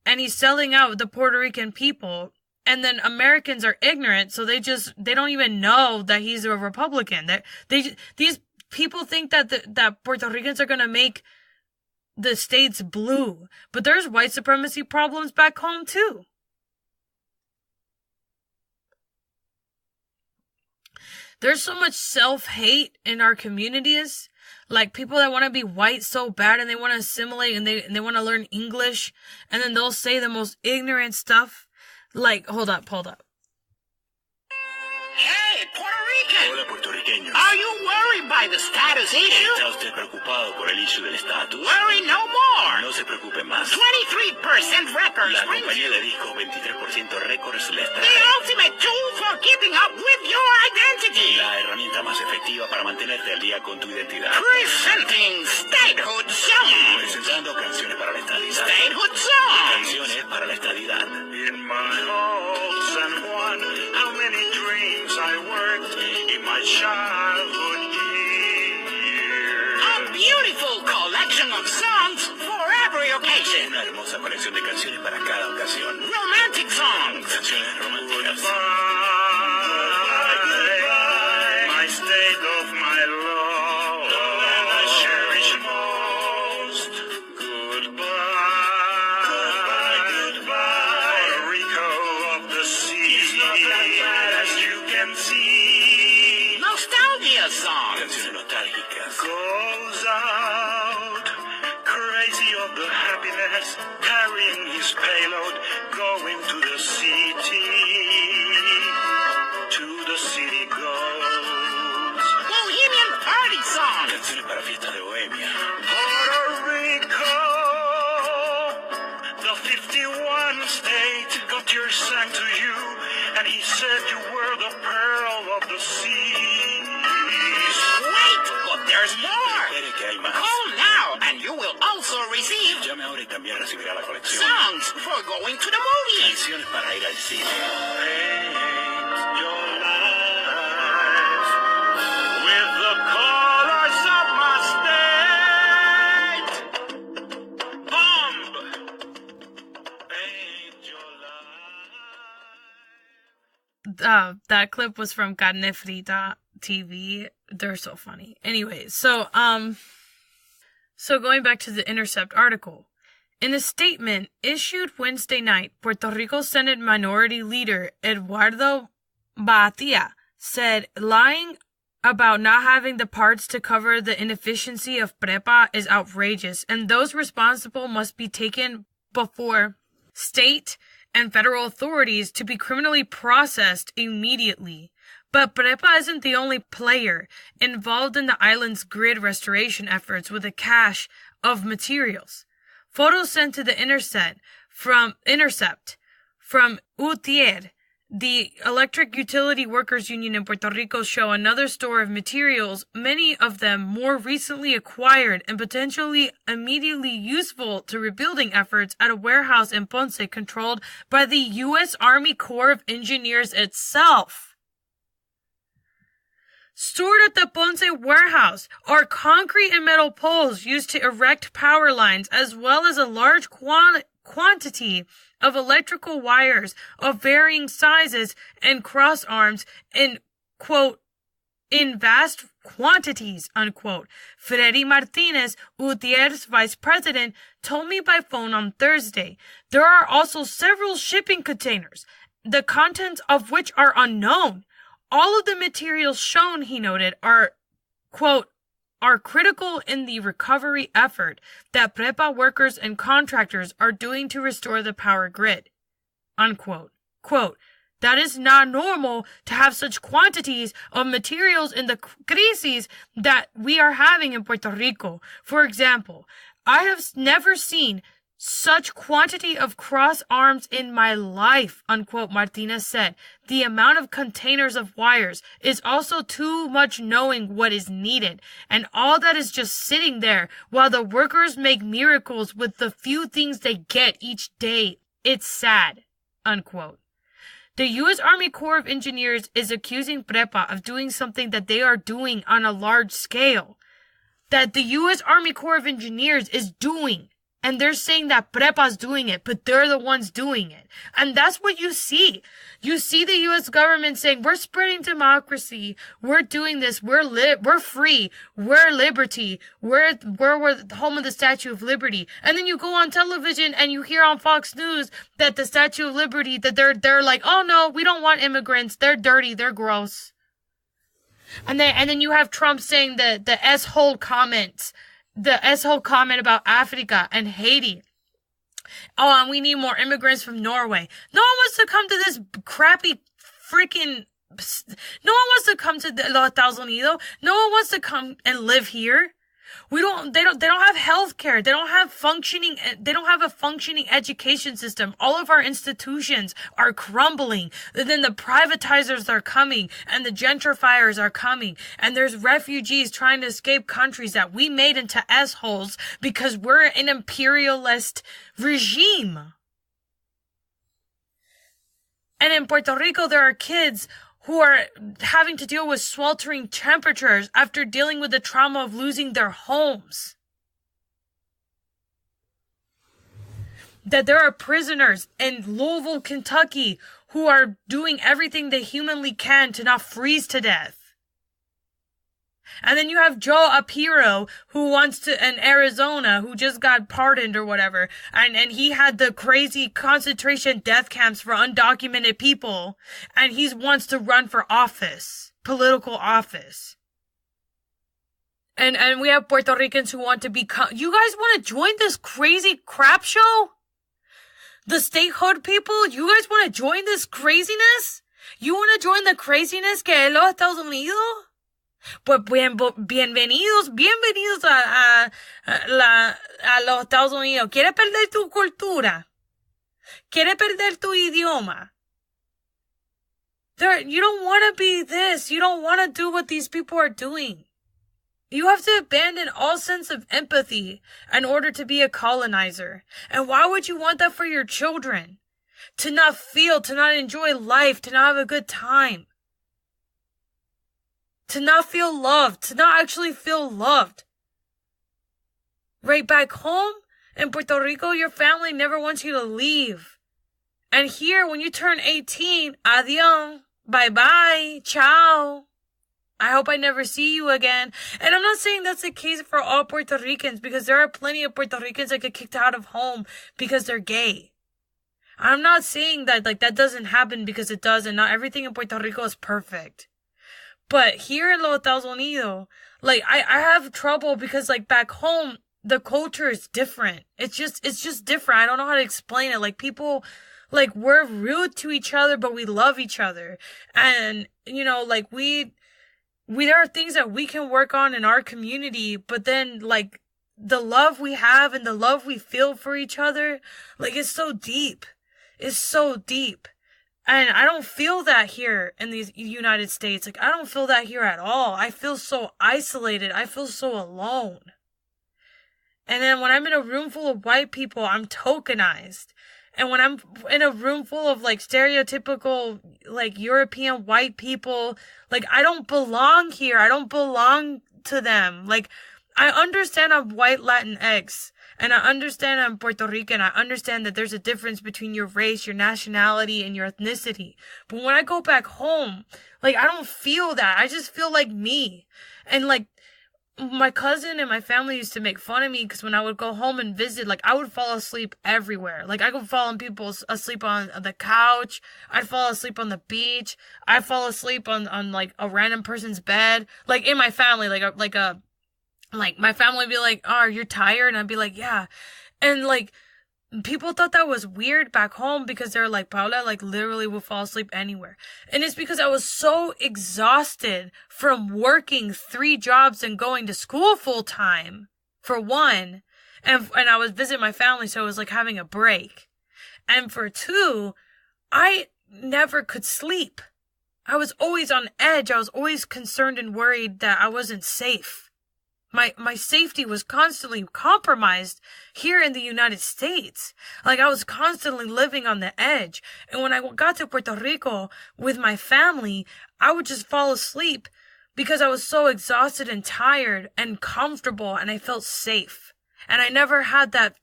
A: and he's selling out the Puerto Rican people, and then Americans are ignorant, so they don't even know that he's a Republican. These people think that Puerto Ricans are gonna make the states blue, but there's white supremacy problems back home too. There's so much self-hate in our communities. Like, people that want to be white so bad and they want to assimilate and they want to learn English, and then they'll say the most ignorant stuff. Like, hold up.
K: Hey, Puerto Rican!
L: Hola, puertorriqueños.
K: Are you worried by the status issue?
L: ¿Está usted preocupado por el issue del estatus?
K: Worry no more!
L: No se preocupe más.
K: 23% records
L: La
K: brings
L: compañía
K: you
L: de discos 23% Records les
K: the
L: trae
K: ultimate tool for keeping up with your identity.
L: la herramienta más efectiva para mantenerte al día con tu identidad.
K: Presenting Statehood Song.
L: Presentando canciones para la estadidad.
K: Statehood Song.
L: Canciones para la estadidad.
M: In my halls and one, how many dreams I worked in my childhood years.
K: A beautiful collection of songs for every occasion.
L: Una hermosa colección de canciones para cada ocasión.
K: Romantic songs.
L: Canciones románticas.
M: My state of my love, and I cherish more.
K: songs.
L: Canciones nostálgicas.
M: Goes out, crazy of the happiness, carrying his payload, going to the city. To the city goes.
K: Bohemian party songs.
L: Canciones para fiestas de Bohemia.
M: Puerto Rico, the 51 state, got your sang to you, and he said you were the pearl of the seas.
K: Wait, but there's more.
L: Espere que hay más.
K: Call now, and you will also receive
L: Llame ahora y también recibirá la colección.
K: songs for going to the movies.
L: Canciones para ir al cine.
M: Paint your life with the colors of my state. Bomb. Paint your life.
A: That clip was from Carnefrita.tv. They're so funny. Anyways, so going back to the Intercept article. In a statement issued Wednesday night, Puerto Rico Senate Minority Leader Eduardo Batia said lying about not having the parts to cover the inefficiency of PREPA is outrageous, and those responsible must be taken before state and federal authorities to be criminally processed immediately. But PREPA isn't the only player involved in the island's grid restoration efforts with a cache of materials. Photos sent to the Intercept from UTIER, the Electric Utility Workers Union in Puerto Rico, show another store of materials, many of them more recently acquired and potentially immediately useful to rebuilding efforts at a warehouse in Ponce controlled by the U.S. Army Corps of Engineers itself. Stored at the Ponce warehouse are concrete and metal poles used to erect power lines, as well as a large quantity of electrical wires of varying sizes and cross arms in, quote, in vast quantities, unquote. Freddy Martinez, UTIER's vice president, told me by phone on Thursday. There are also several shipping containers, the contents of which are unknown. All of the materials shown, he noted, are, quote, are critical in the recovery effort that PREPA workers and contractors are doing to restore the power grid, unquote. Quote, that is not normal to have such quantities of materials in the crises that we are having in Puerto Rico. For example, I have never seen such quantity of cross arms in my life, unquote, Martinez said. The amount of containers of wires is also too much knowing what is needed, and all that is just sitting there while the workers make miracles with the few things they get each day. It's sad, unquote. The U.S. Army Corps of Engineers is accusing PREPA of doing something that they are doing on a large scale. That the U.S. Army Corps of Engineers is doing. And they're saying that PREPA's doing it, but they're the ones doing it. And that's what you see. You see the U.S. government saying, we're spreading democracy. We're doing this. We're free. We're liberty. We're the home of the Statue of Liberty. And then you go on television and you hear on Fox News that the Statue of Liberty, that they're like, oh no, we don't want immigrants. They're dirty. They're gross. And then you have Trump saying the S-hole comments. The S-hole comment about Africa and Haiti. Oh, and we need more immigrants from Norway. No one wants to come to this crappy freaking... No one wants to come to Los Estados Unidos. No one wants to come and live here. They don't have health care. They don't have a functioning education system. All of our institutions are crumbling. And then the privatizers are coming and the gentrifiers are coming. And there's refugees trying to escape countries that we made into S-holes because we're an imperialist regime. And in Puerto Rico, there are kids who are having to deal with sweltering temperatures after dealing with the trauma of losing their homes. That there are prisoners in Louisville, Kentucky, who are doing everything they humanly can to not freeze to death. And then you have Joe Apiro, who wants to, in Arizona, who just got pardoned or whatever. And he had the crazy concentration death camps for undocumented people. And he wants to run for office, political office. And we have Puerto Ricans who want to become... You guys want to join this crazy crap show? The statehood people? You guys want to join this craziness? You want to join the craziness que es los Estados Unidos? Pues bienvenidos a los Estados Unidos. ¿Quieres perder tu cultura? ¿Quieres perder tu idioma? You don't want to be this. You don't want to do what these people are doing. You have to abandon all sense of empathy in order to be a colonizer. And why would you want that for your children? To not feel, to not enjoy life, to not have a good time. To not feel loved, to not actually feel loved. Right back home in Puerto Rico, your family never wants you to leave. And here, when you turn 18, adios, bye-bye, ciao. I hope I never see you again. And I'm not saying that's the case for all Puerto Ricans, because there are plenty of Puerto Ricans that get kicked out of home because they're gay. I'm not saying that, that doesn't happen, because it does, and not everything in Puerto Rico is perfect. But here in los Estados Unidos, I have trouble because, back home, the culture is different. It's just different. I don't know how to explain it. People, we're rude to each other, but we love each other. And, there are things that we can work on in our community, but then, the love we have and the love we feel for each other, it's so deep. It's so deep. And I don't feel that here in the United States. I don't feel that here at all. I feel so isolated. I feel so alone. And then when I'm in a room full of white people, I'm tokenized. And when I'm in a room full of, stereotypical, European white people, I don't belong here. I don't belong to them. I understand I'm white Latinx. And I understand I'm Puerto Rican. I understand that there's a difference between your race, your nationality, and your ethnicity. But when I go back home, I don't feel that. I just feel like me. And, my cousin and my family used to make fun of me because when I would go home and visit, I would fall asleep everywhere. I could fall on people asleep on the couch. I'd fall asleep on the beach. I'd fall asleep on a random person's bed. In my family, my family would be like, oh, you're tired? And I'd be like, yeah. And, people thought that was weird back home because they were like, Paula, literally will fall asleep anywhere. And it's because I was so exhausted from working 3 jobs and going to school full time, for one. And I was visiting my family, so it was having a break. And for 2, I never could sleep. I was always on edge. I was always concerned and worried that I wasn't safe. My safety was constantly compromised here in the United States. I was constantly living on the edge. And when I got to Puerto Rico with my family, I would just fall asleep because I was so exhausted and tired and comfortable, and I felt safe. And I never had that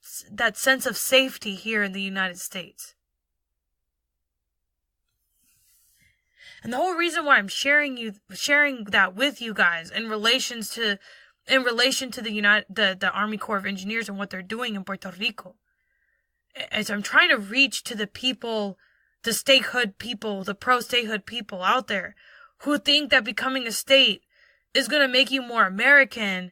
A: sense of safety here in the United States. And the whole reason why I'm sharing that with you guys in relation to the Army Corps of Engineers and what they're doing in Puerto Rico, as I'm trying to reach to the people, the statehood people, the pro-statehood people out there who think that becoming a state is going to make you more American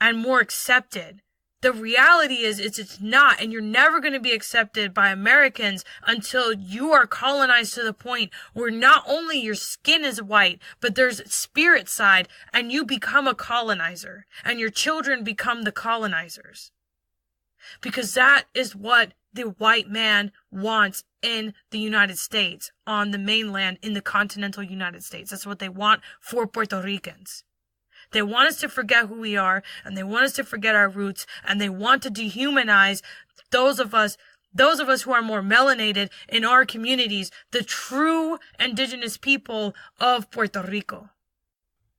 A: and more accepted. The reality is it's not, and you're never going to be accepted by Americans until you are colonized to the point where not only your skin is white, but there's spirit side, and you become a colonizer, and your children become the colonizers. Because that is what the white man wants in the United States, on the mainland, in the continental United States. That's what they want for Puerto Ricans. They want us to forget who we are, and they want us to forget our roots, and they want to dehumanize those of us who are more melanated in our communities, the true indigenous people of Puerto Rico.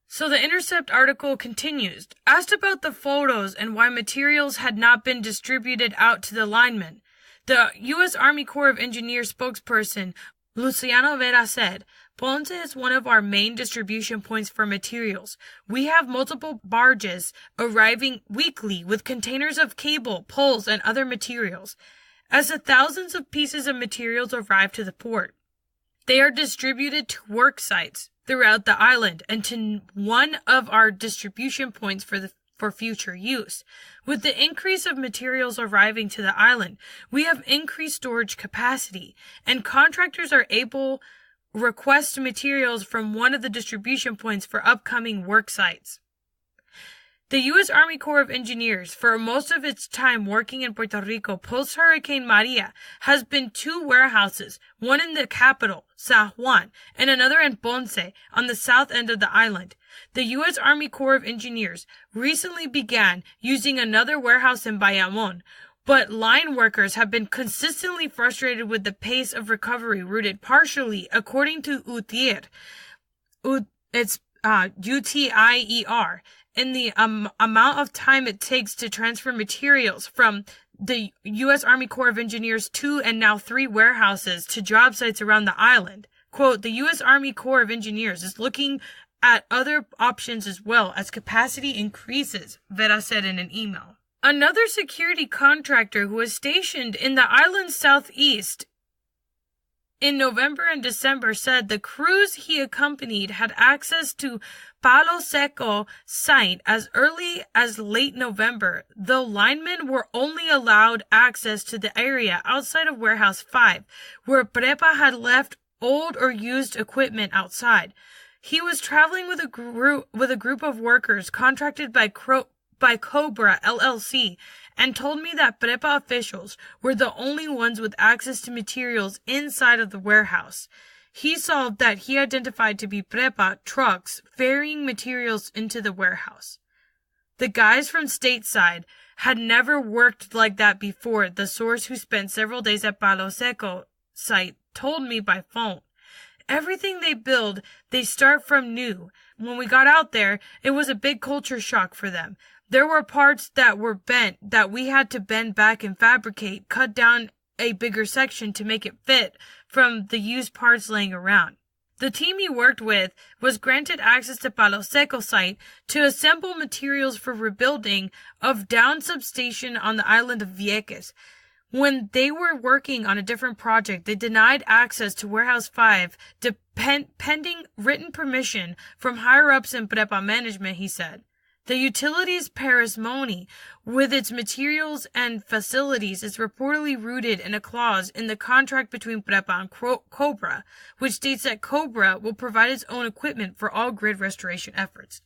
A: So the Intercept article continues. Asked about the photos and why materials had not been distributed out to the linemen, the U.S. Army Corps of Engineers spokesperson Luciano Vera said, Ponce is one of our main distribution points for materials. We have multiple barges arriving weekly with containers of cable, poles, and other materials. As the thousands of pieces of materials arrive to the port, they are distributed to work sites throughout the island and to one of our distribution points for for future use. With the increase of materials arriving to the island, we have increased storage capacity, and contractors are able request materials from one of the distribution points for upcoming work sites. The U.S. Army Corps of Engineers, for most of its time working in Puerto Rico post-Hurricane Maria, has been 2 warehouses, one in the capital, San Juan, and another in Ponce, on the south end of the island. The U.S. Army Corps of Engineers recently began using another warehouse in Bayamón, but line workers have been consistently frustrated with the pace of recovery rooted partially, according to UTIER, it's UTIER, in the amount of time it takes to transfer materials from the U.S. Army Corps of Engineers 2 and now 3 warehouses to job sites around the island. Quote, the U.S. Army Corps of Engineers is looking at other options as well as capacity increases, Vera said in an email. Another security contractor who was stationed in the island's southeast in November and December said the crews he accompanied had access to Palo Seco site as early as late November, though linemen were only allowed access to the area outside of Warehouse 5, where Prepa had left old or used equipment outside. He was traveling with a group of workers contracted by Cobra LLC, and told me that Prepa officials were the only ones with access to materials inside of the warehouse. He saw that he identified to be Prepa trucks ferrying materials into the warehouse. The guys from stateside had never worked like that before, the source who spent several days at Palo Seco site told me by phone. Everything they build, they start from new. When we got out there, it was a big culture shock for them. There were parts that were bent that we had to bend back and fabricate, cut down a bigger section to make it fit from the used parts laying around. The team he worked with was granted access to Palo Seco site to assemble materials for rebuilding of down substation on the island of Vieques. When they were working on a different project, they denied access to Warehouse 5 pending written permission from higher-ups in Prepa management, he said. The utilities parsimony with its materials and facilities is reportedly rooted in a clause in the contract between Prepa and Cobra, which states that Cobra will provide its own equipment for all grid restoration efforts.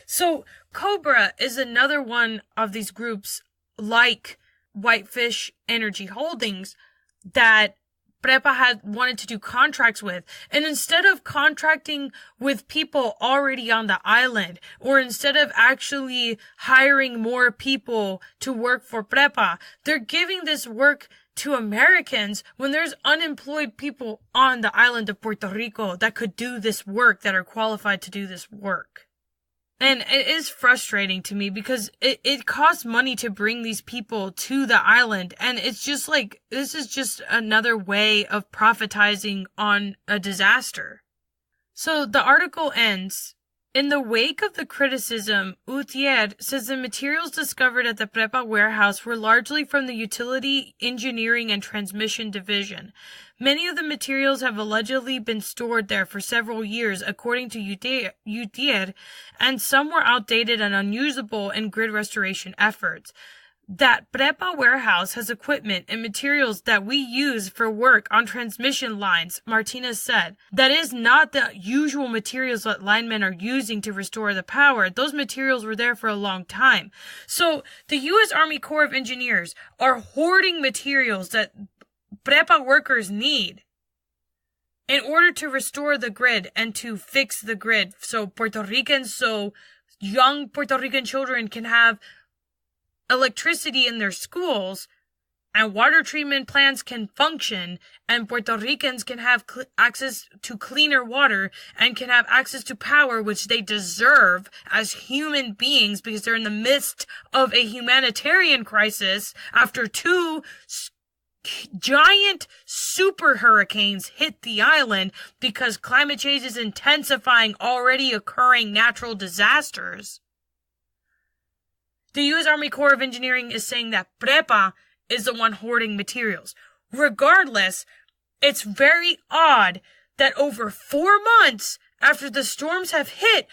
A: So, Cobra is another one of these groups, like Whitefish Energy Holdings, that Prepa had wanted to do contracts with. And instead of contracting with people already on the island, or instead of actually hiring more people to work for Prepa, they're giving this work to Americans when there's unemployed people on the island of Puerto Rico that could do this work, that are qualified to do this work. And it is frustrating to me because it costs money to bring these people to the island. And it's just like, this is just another way of profitizing on a disaster. So the article ends, in the wake of the criticism, Utier says the materials discovered at the Prepa warehouse were largely from the Utility, Engineering, and Transmission Division. Many of the materials have allegedly been stored there for several years, according to Utier, and some were outdated and unusable in grid restoration efforts. That Prepa warehouse has equipment and materials that we use for work on transmission lines, Martinez said. That is not the usual materials that linemen are using to restore the power. Those materials were there for a long time. So the U.S. Army Corps of Engineers are hoarding materials that Prepa workers need in order to restore the grid and to fix the grid so young Puerto Rican children can have electricity in their schools and water treatment plants can function and Puerto Ricans can have access to cleaner water and can have access to power, which they deserve as human beings because they're in the midst of a humanitarian crisis after 2 giant super hurricanes hit the island because climate change is intensifying already occurring natural disasters. The U.S. Army Corps of Engineering is saying that Prepa is the one hoarding materials. Regardless, it's very odd that over 4 months after the storms have hit,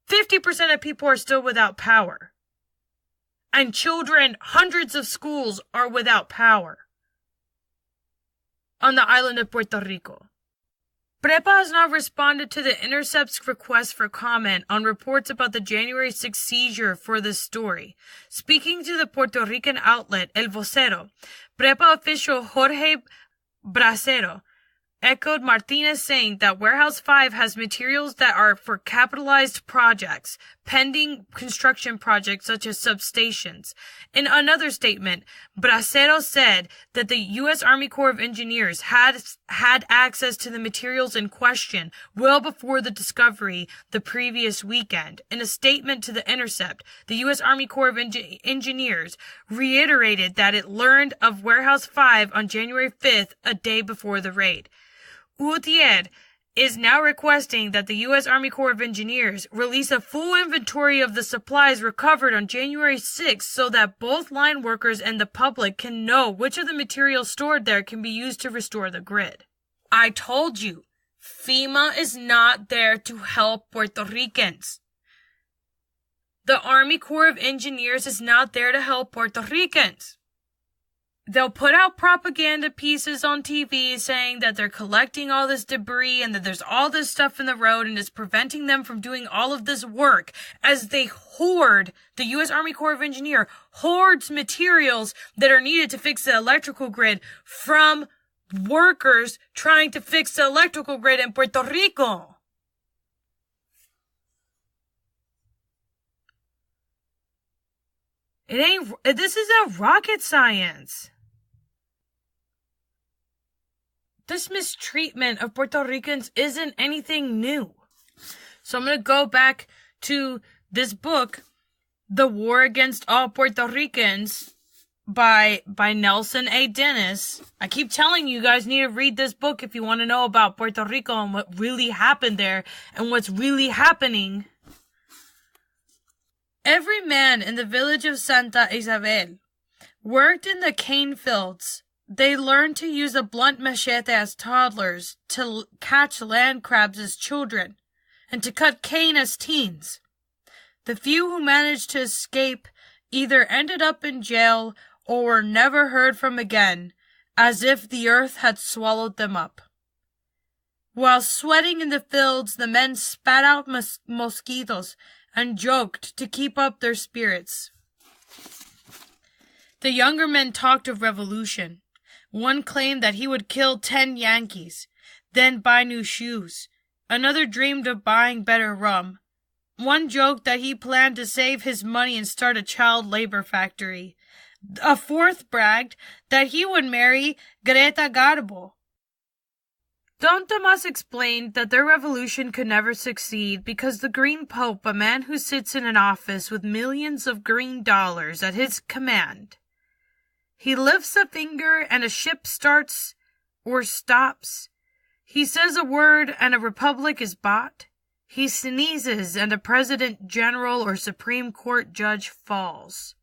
A: 50% of people are still without power. and children, hundreds of schools are without power on the island of Puerto Rico. PREPA has not responded to The Intercept's request for comment on reports about the January 6th seizure for this story. Speaking to the Puerto Rican outlet El Vocero, PREPA official Jorge Bracero echoed Martinez, saying that Warehouse 5 has materials that are for capitalized projects, pending construction projects such as substations. In another statement, Bracero said that the U.S. Army Corps of Engineers had access to the materials in question well before the discovery the previous weekend. In a statement to The Intercept, the U.S. Army Corps of Engineers reiterated that it learned of Warehouse 5 on January 5th, a day before the raid. UTIER is now requesting that the U.S. Army Corps of Engineers release a full inventory of the supplies recovered on January 6th so that both line workers and the public can know which of the materials stored there can be used to restore the grid. I told you, FEMA is not there to help Puerto Ricans. The Army Corps of Engineers is not there to help Puerto Ricans. They'll put out propaganda pieces on TV saying that they're collecting all this debris and that there's all this stuff in the road and it's preventing them from doing all of this work as they hoard, the U.S. Army Corps of Engineers hoards materials that are needed to fix the electrical grid from workers trying to fix the electrical grid in Puerto Rico. This isn't rocket science. This mistreatment of Puerto Ricans isn't anything new. So I'm going to go back to this book, The War Against All Puerto Ricans by Nelson A. Dennis. I keep telling you guys need to read this book if you want to know about Puerto Rico and what really happened there and what's really happening. Every man in the village of Santa Isabel worked in the cane fields. They learned to use a blunt machete as toddlers, to catch land crabs as children, and to cut cane as teens. The few who managed to escape either ended up in jail or were never heard from again, as if the earth had swallowed them up. While sweating in the fields, the men spat out mosquitoes and joked to keep up their spirits. The younger men talked of revolution. One claimed that he would kill 10 Yankees, then buy new shoes. Another dreamed of buying better rum. One joked that he planned to save his money and start a child labor factory. A fourth bragged that he would marry Greta Garbo. Don Tomas explained that their revolution could never succeed because the Green Pope, a man who sits in an office with millions of green dollars at his command, he lifts a finger and a ship starts or stops. He says a word and a republic is bought. He sneezes and a president general or Supreme Court judge falls.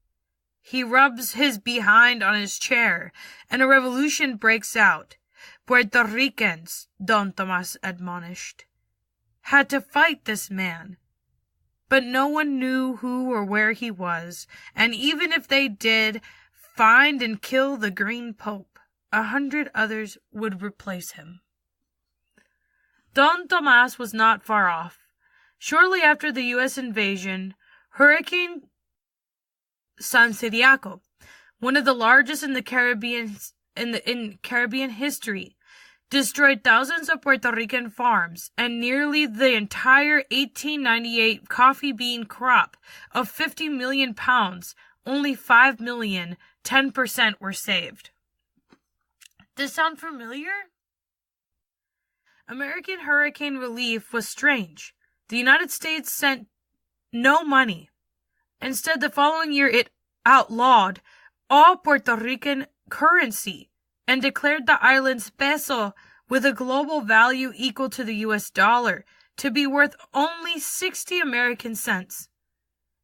A: He rubs his behind on his chair and a revolution breaks out. Puerto Ricans, Don Tomas admonished, had to fight this man. But no one knew who or where he was, and even if they did, find and kill the Green Pope, 100 others would replace him. Don Tomas was not far off. Shortly after the U.S. invasion, Hurricane San Ciriaco, one of the largest in the Caribbean in Caribbean history, destroyed thousands of Puerto Rican farms and nearly the entire 1898 coffee bean crop of 50 million pounds. Only 5 million, 10% were saved. Does this sound familiar? American hurricane relief was strange. The United States sent no money. Instead, the following year it outlawed all Puerto Rican currency and declared the island's peso with a global value equal to the US dollar to be worth only 60 American cents.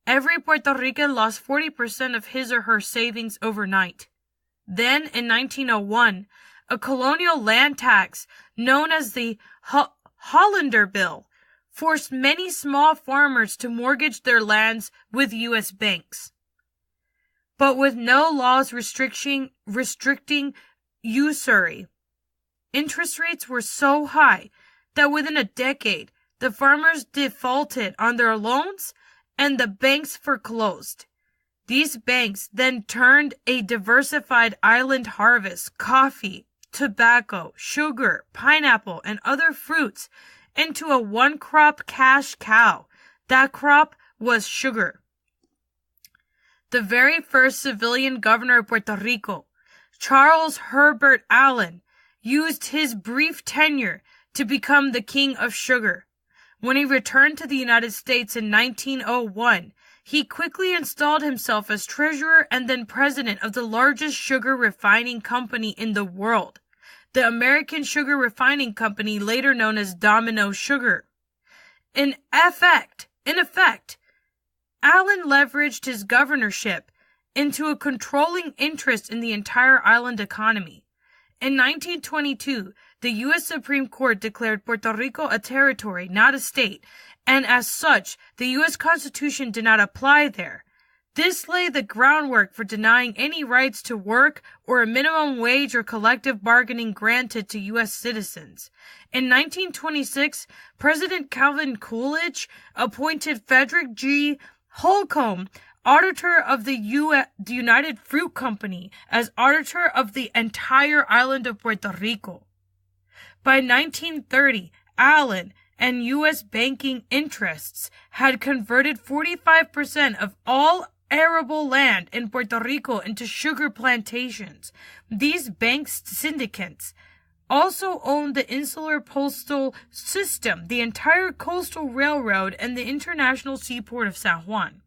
A: Every Puerto Rican lost 40% of his or her savings overnight. Then, in 1901, a colonial land tax known as the Hollander Bill forced many small farmers to mortgage their lands with U.S. banks. but with no laws restricting usury. Interest rates were so high that within a decade, the farmers defaulted on their loans and the banks foreclosed. These banks then turned a diversified island harvest, coffee, tobacco, sugar, pineapple, and other fruits into a one-crop cash cow. That crop was sugar. The very first civilian governor of Puerto Rico, Charles Herbert Allen, used his brief tenure to become the king of sugar. When he returned to the United States in 1901, he quickly installed himself as treasurer and then president of the largest sugar refining company in the world, the American Sugar Refining Company, later known as Domino Sugar. In effect, Allen leveraged his governorship into a controlling interest in the entire island economy. In 1922, the U.S. Supreme Court declared Puerto Rico a territory, not a state, and as such, the U.S. Constitution did not apply there. This laid the groundwork for denying any rights to work or a minimum wage or collective bargaining granted to U.S. citizens. In 1926, President Calvin Coolidge appointed Frederick G. Holcomb, auditor of the United Fruit Company, as auditor of the entire island of Puerto Rico. By 1930, Allen and U.S. banking interests had converted 45% of all arable land in Puerto Rico into sugar plantations. These bank syndicates also owned the insular postal system, the entire coastal railroad, and the international seaport of San Juan.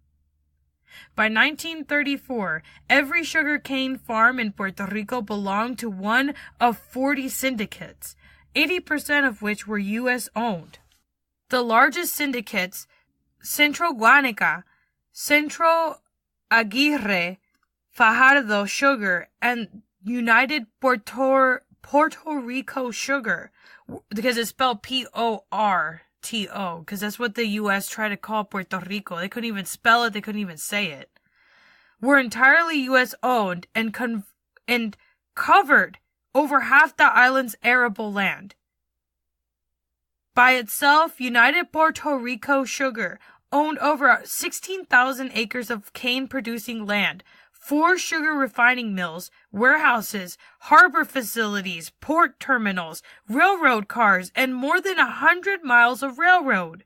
A: By 1934, every sugarcane farm in Puerto Rico belonged to one of 40 syndicates, 80% of which were U.S. owned. The largest syndicates, Centro Guanica, Centro Aguirre, Fajardo Sugar, and United Puerto Rico Sugar, because it's spelled Porto, because that's what the U.S. tried to call Puerto Rico. They couldn't even spell it, they couldn't even say it. Were entirely U.S. owned and covered over half the island's arable land. By itself, United Puerto Rico Sugar owned over 16,000 acres of cane-producing land, 4 sugar refining mills, warehouses, harbor facilities, port terminals, railroad cars, and more than 100 miles of railroad.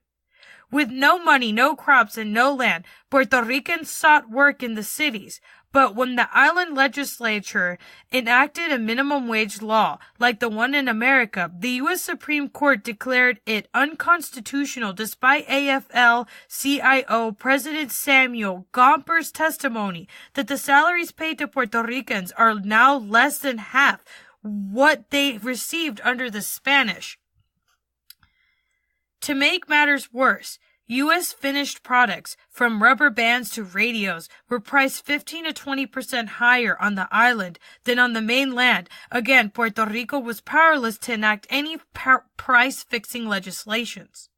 A: With no money, no crops, and no land, Puerto Ricans sought work in the cities. But when the island legislature enacted a minimum wage law, like the one in America, the U.S. Supreme Court declared it unconstitutional despite AFL-CIO President Samuel Gomper's testimony that the salaries paid to Puerto Ricans are now less than half what they received under the Spanish. To make matters worse, U.S. finished products, from rubber bands to radios, were priced 15 to 20% higher on the island than on the mainland. Again, Puerto Rico was powerless to enact any price-fixing legislations.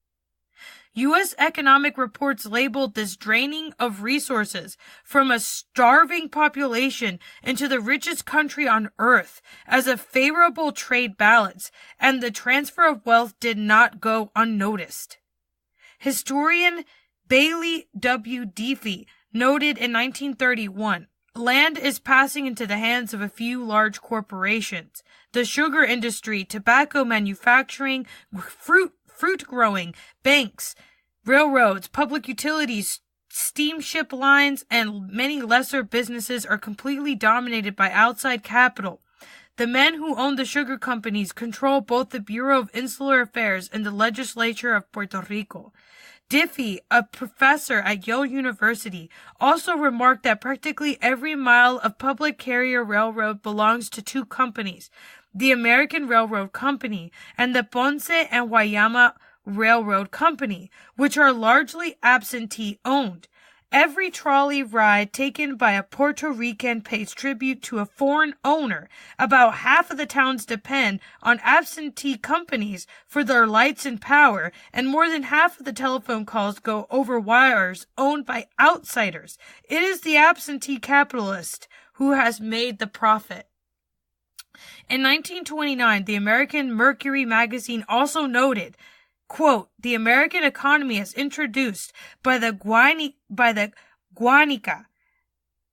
A: U.S. economic reports labeled this draining of resources from a starving population into the richest country on earth as a favorable trade balance, and the transfer of wealth did not go unnoticed. Historian Bailey W. Diffie noted in 1931, land is passing into the hands of a few large corporations. The sugar industry, tobacco manufacturing, fruit growing, banks, railroads, public utilities, steamship lines, and many lesser businesses are completely dominated by outside capital. The men who own the sugar companies control both the Bureau of Insular Affairs and the legislature of Puerto Rico. Diffie, a professor at Yale University, also remarked that practically every mile of public carrier railroad belongs to 2 companies, the American Railroad Company and the Ponce and Guayama Railroad Company, which are largely absentee-owned. Every trolley ride taken by a Puerto Rican pays tribute to a foreign owner. About half of the towns depend on absentee companies for their lights and power, and more than half of the telephone calls go over wires owned by outsiders. It is the absentee capitalist who has made the profit. In 1929, the American Mercury magazine also noted, quote, the American economy is introduced by the Guanica,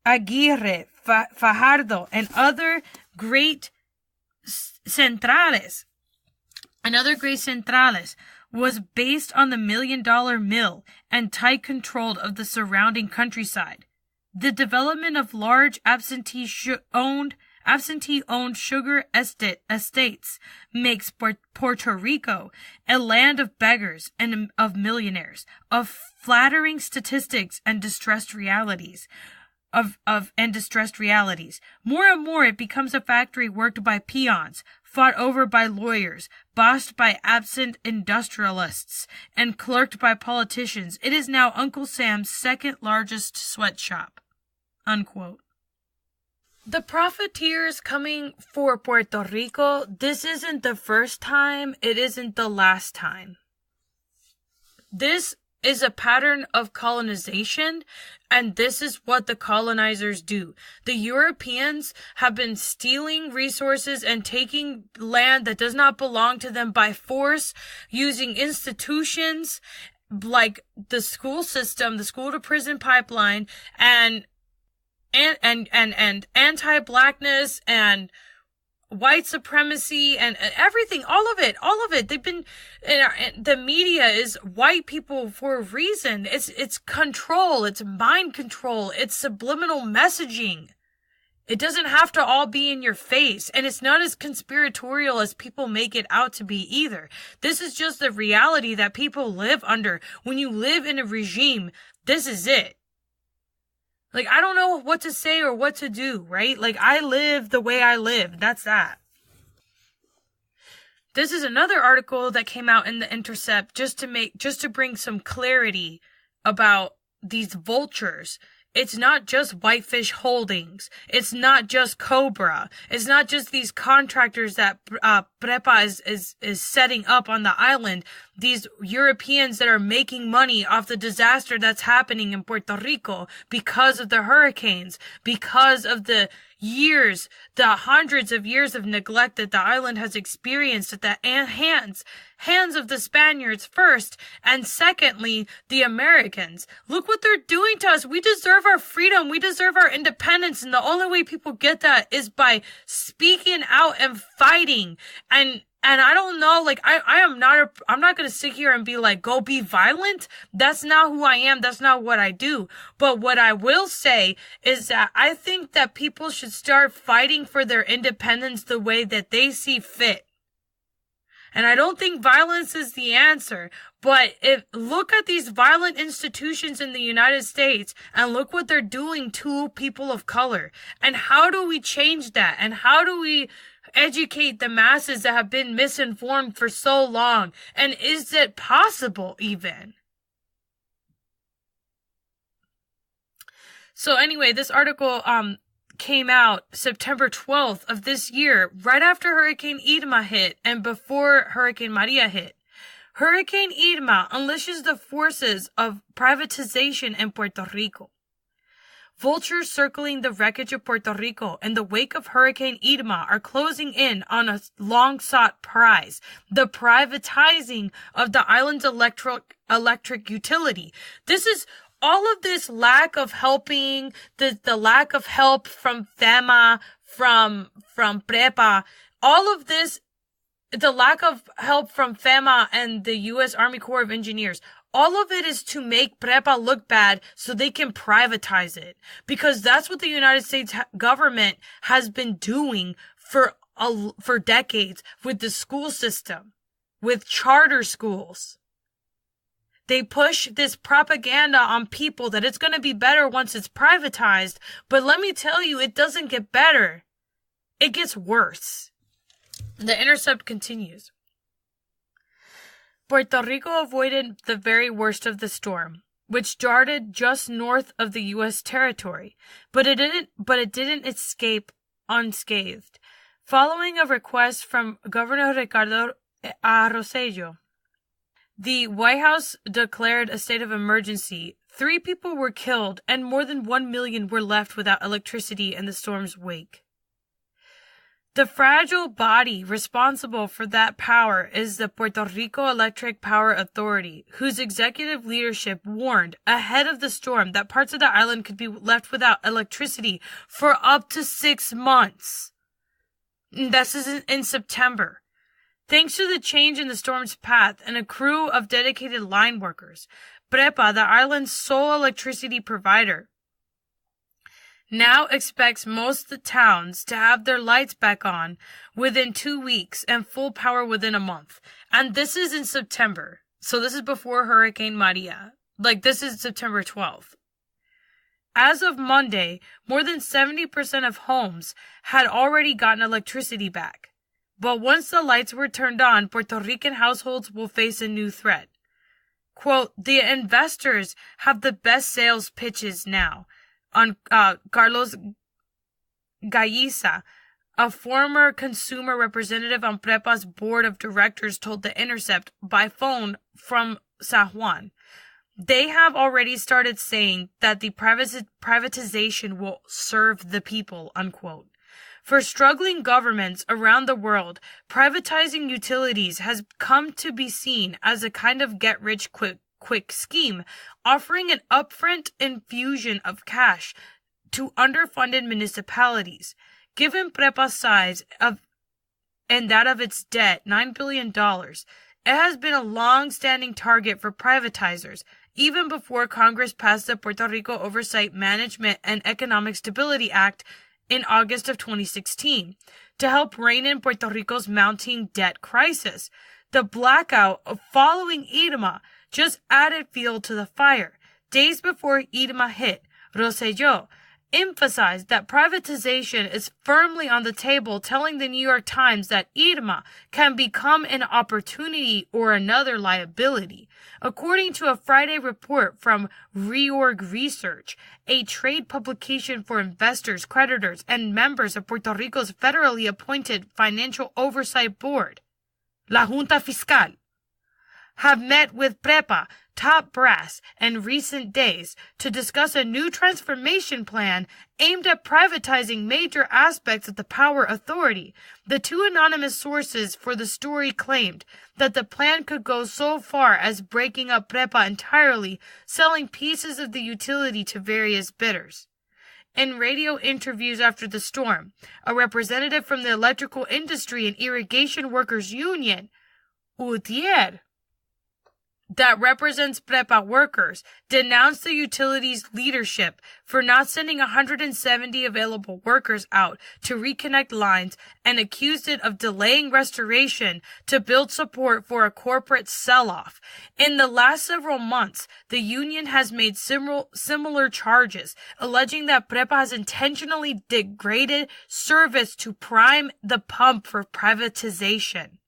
A: Aguirre, Fajardo, and other great centrales. Was based on the $1 million mill and tight control of the surrounding countryside. The development of large absentee-owned sugar estates makes Puerto Rico a land of beggars and of millionaires, of flattering statistics and distressed realities. More and more it becomes a factory worked by peons, fought over by lawyers, bossed by absent industrialists, and clerked by politicians. It is now Uncle Sam's second largest sweatshop. Unquote. The profiteers coming for Puerto Rico, this isn't the first time, it isn't the last time. This is a pattern of colonization, and this is what the colonizers do. The Europeans have been stealing resources and taking land that does not belong to them by force, using institutions like the school system, the school to prison pipeline, and anti-blackness and white supremacy and everything, all of it. They've been, the media is white people for a reason. It's control, it's mind control, it's subliminal messaging. It doesn't have to all be in your face, and it's not as conspiratorial as people make it out to be either. This is just the reality that people live under. When you live in a regime, this is it. Like, I don't know what to say or what to do, right? Like, I live the way I live. That's that. This is another article that came out in The Intercept just to bring some clarity about these vultures. It's not just Whitefish Holdings. It's not just Cobra. It's not just these contractors that Prepa is setting up on the island. These Europeans that are making money off the disaster that's happening in Puerto Rico because of the hurricanes, because of the hundreds of years of neglect that the island has experienced at the hands of the Spaniards first, and secondly, the Americans. Look what they're doing to us. We deserve our freedom. We deserve our independence. And the only way people get that is by speaking out and fighting. And I don't know, like, I'm not going to sit here and be like, go be violent. That's not who I am. That's not what I do. But what I will say is that I think that people should start fighting for their independence the way that they see fit. And I don't think violence is the answer, but look at these violent institutions in the United States and look what they're doing to people of color. And how do we change that? And how do we educate the masses that have been misinformed for so long? And is it possible even? So anyway, this article came out September 12th of this year, right after Hurricane Irma hit and before Hurricane Maria hit. Hurricane Irma unleashes the forces of privatization in Puerto Rico. Vultures circling the wreckage of Puerto Rico in the wake of Hurricane Irma are closing in on a long-sought prize, the privatizing of the island's electric utility. This is all of this lack of helping, the lack of help from FEMA, from Prepa, all of this, the lack of help from FEMA and the U.S. Army Corps of Engineers, all of it is to make Prepa look bad so they can privatize it. Because that's what the United States government has been doing for decades with the school system, with charter schools. They push this propaganda on people that it's going to be better once it's privatized. But let me tell you, it doesn't get better. It gets worse. The Intercept continues. Puerto Rico avoided the very worst of the storm. which darted just north of the U.S. territory, but it didn't escape unscathed. Following a request from Governor Ricardo Rosselló, the White House declared a state of emergency. 3 people were killed and more than 1 million were left without electricity in the storm's wake. The fragile body responsible for that power is the Puerto Rico Electric Power Authority, whose executive leadership warned ahead of the storm that parts of the island could be left without electricity for up to 6 months. This is in September. Thanks to the change in the storm's path and a crew of dedicated line workers, PREPA, the island's sole electricity provider, now expects most of the towns to have their lights back on within 2 weeks and full power within a month. And this is in September. So this is before Hurricane Maria. This is September 12th. As of Monday, more than 70% of homes had already gotten electricity back. But once the lights were turned on, Puerto Rican households will face a new threat. Quote, the investors have the best sales pitches now. On Carlos Gallisa, a former consumer representative on PREPA's board of directors, told The Intercept by phone from San Juan. They have already started saying that the privatization will serve the people, unquote. For struggling governments around the world, privatizing utilities has come to be seen as a kind of get-rich-quick scheme, offering an upfront infusion of cash to underfunded municipalities. Given PREPA's size and that of its debt, $9 billion, it has been a long-standing target for privatizers, even before Congress passed the Puerto Rico Oversight Management and Economic Stability Act in August of 2016 to help rein in Puerto Rico's mounting debt crisis. The blackout following Irma just added fuel to the fire. Days before Irma hit, Rosselló emphasized that privatization is firmly on the table, telling the New York Times that Irma can become an opportunity or another liability. According to a Friday report from Reorg Research, a trade publication for investors, creditors, and members of Puerto Rico's federally appointed Financial Oversight Board, La Junta Fiscal, have met with PREPA top brass in recent days to discuss a new transformation plan aimed at privatizing major aspects of the power authority. The 2 anonymous sources for the story claimed that the plan could go so far as breaking up PREPA entirely, selling pieces of the utility to various bidders. In radio interviews after the storm, a representative from the Electrical Industry and Irrigation Workers Union, UTIER, that represents PREPA workers, denounced the utility's leadership for not sending 170 available workers out to reconnect lines and accused it of delaying restoration to build support for a corporate sell-off. In the last several months, the union has made similar charges, alleging that PREPA has intentionally degraded service to prime the pump for privatization.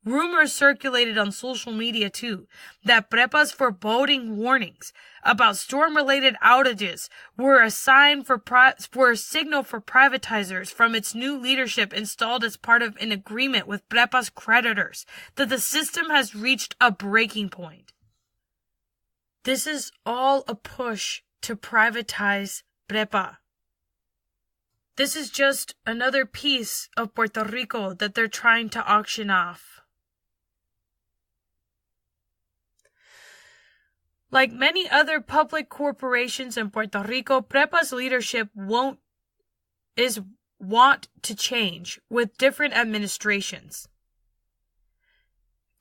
A: Rumors circulated on social media, too, that PREPA's foreboding warnings about storm-related outages were a signal for privatizers from its new leadership installed as part of an agreement with PREPA's creditors, that the system has reached a breaking point. This is all a push to privatize PREPA. This is just another piece of Puerto Rico that they're trying to auction off. Like many other public corporations in Puerto Rico, PREPA's leadership want to change with different administrations.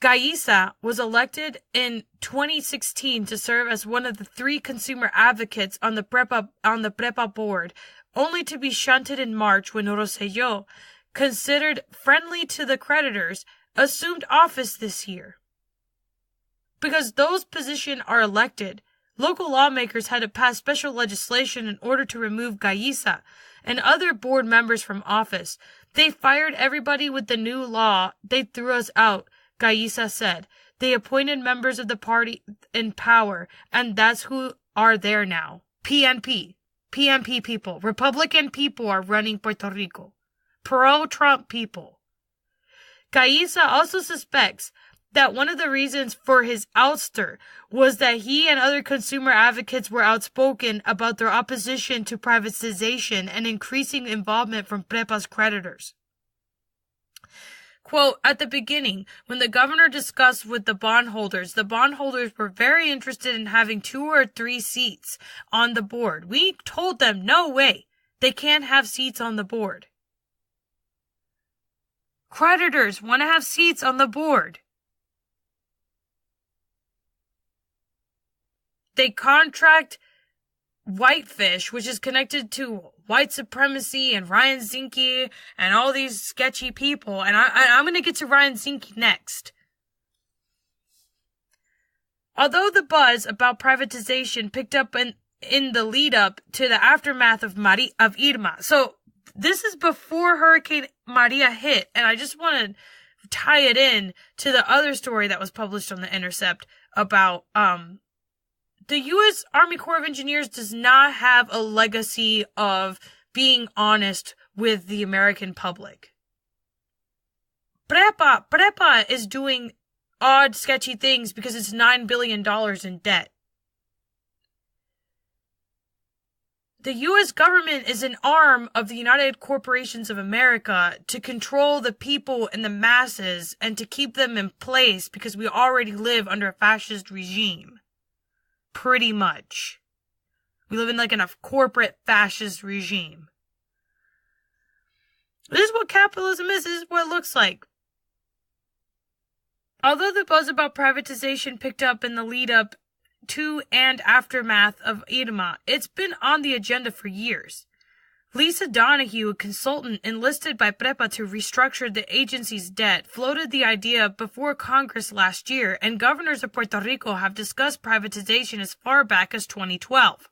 A: Gallisa was elected in 2016 to serve as one of the 3 consumer advocates on the PREPA board, only to be shunted in March when Rosselló, considered friendly to the creditors, assumed office this year. Because those positions are elected, local lawmakers had to pass special legislation in order to remove Gallisa and other board members from office. They fired everybody with the new law. They threw us out, Gallisa said. They appointed members of the party in power, and that's who are there now. PNP. PNP people. Republican people are running Puerto Rico. Pro-Trump people. Caiza also suspects that one of the reasons for his ouster was that he and other consumer advocates were outspoken about their opposition to privatization and increasing involvement from Prepa's creditors. Quote, at the beginning, when the governor discussed with the bondholders were very interested in having 2 or 3 seats on the board. We told them, no way, they can't have seats on the board. Creditors want to have seats on the board. They contract Whitefish, which is connected to white supremacy and Ryan Zinke and all these sketchy people. And I'm going to get to Ryan Zinke next. Although the buzz about privatization picked up in the lead up to the aftermath of Irma. So this is before Hurricane Maria hit. And I just want to tie it in to the other story that was published on The Intercept about, the U.S. Army Corps of Engineers does not have a legacy of being honest with the American public. Prepa is doing odd, sketchy things because it's $9 billion in debt. The U.S. government is an arm of the United Corporations of America to control the people and the masses and to keep them in place because we already live under a fascist regime. Pretty much. We live in a corporate fascist regime. This is what capitalism is. This is what it looks like. Although the buzz about privatization picked up in the lead up to and aftermath of Irma, it's been on the agenda for years. Lisa Donahue, a consultant enlisted by Prepa to restructure the agency's debt, floated the idea before Congress last year, and governors of Puerto Rico have discussed privatization as far back as 2012.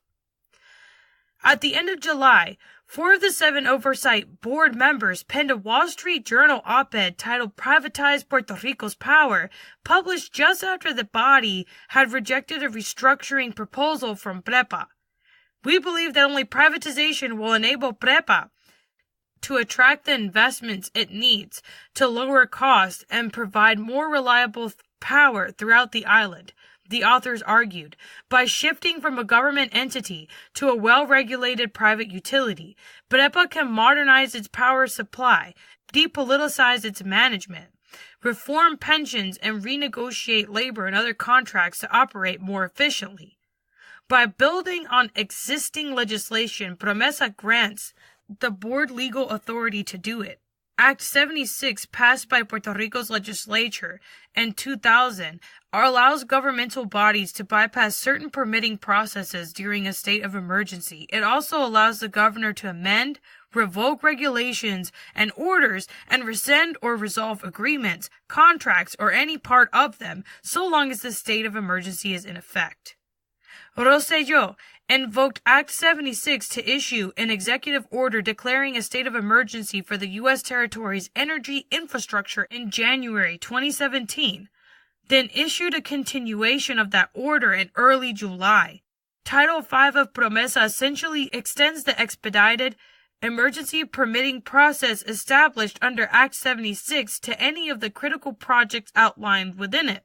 A: At the end of July, 4 of the 7 oversight board members penned a Wall Street Journal op-ed titled "Privatize Puerto Rico's Power," published just after the body had rejected a restructuring proposal from Prepa. We believe that only privatization will enable Prepa to attract the investments it needs to lower costs and provide more reliable power throughout the island, the authors argued. By shifting from a government entity to a well-regulated private utility, Prepa can modernize its power supply, depoliticize its management, reform pensions, and renegotiate labor and other contracts to operate more efficiently. By building on existing legislation, Promesa grants the board legal authority to do it. Act 76, passed by Puerto Rico's legislature in 2000, allows governmental bodies to bypass certain permitting processes during a state of emergency. It also allows the governor to amend, revoke regulations and orders, and rescind or resolve agreements, contracts, or any part of them, so long as the state of emergency is in effect. Rosselló invoked Act 76 to issue an executive order declaring a state of emergency for the U.S. territory's energy infrastructure in January 2017, then issued a continuation of that order in early July. Title V of Promesa essentially extends the expedited emergency permitting process established under Act 76 to any of the critical projects outlined within it,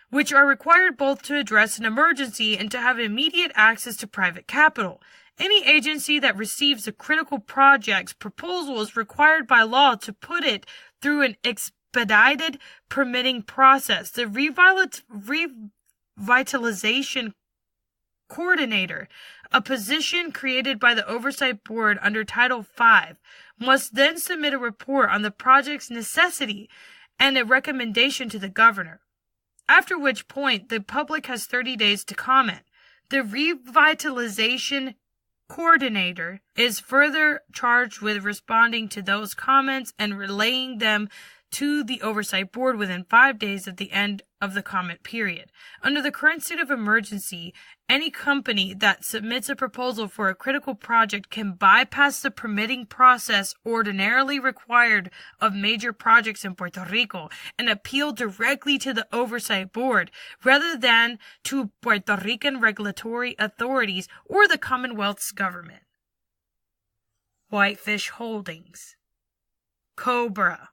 A: which are required both to address an emergency and to have immediate access to private capital. Any agency that receives a critical project's proposal is required by law to put it through an expedited permitting process. The revitalization coordinator, a position created by the Oversight Board under Title V, must then submit a report on the project's necessity and a recommendation to the governor, after which point the public has 30 days to comment. The revitalization coordinator is further charged with responding to those comments and relaying them to the Oversight Board within 5 days of the end of the comment period. Under the current state of emergency, any company that submits a proposal for a critical project can bypass the permitting process ordinarily required of major projects in Puerto Rico and appeal directly to the Oversight Board rather than to Puerto Rican regulatory authorities or the Commonwealth's government. Whitefish Holdings. Cobra.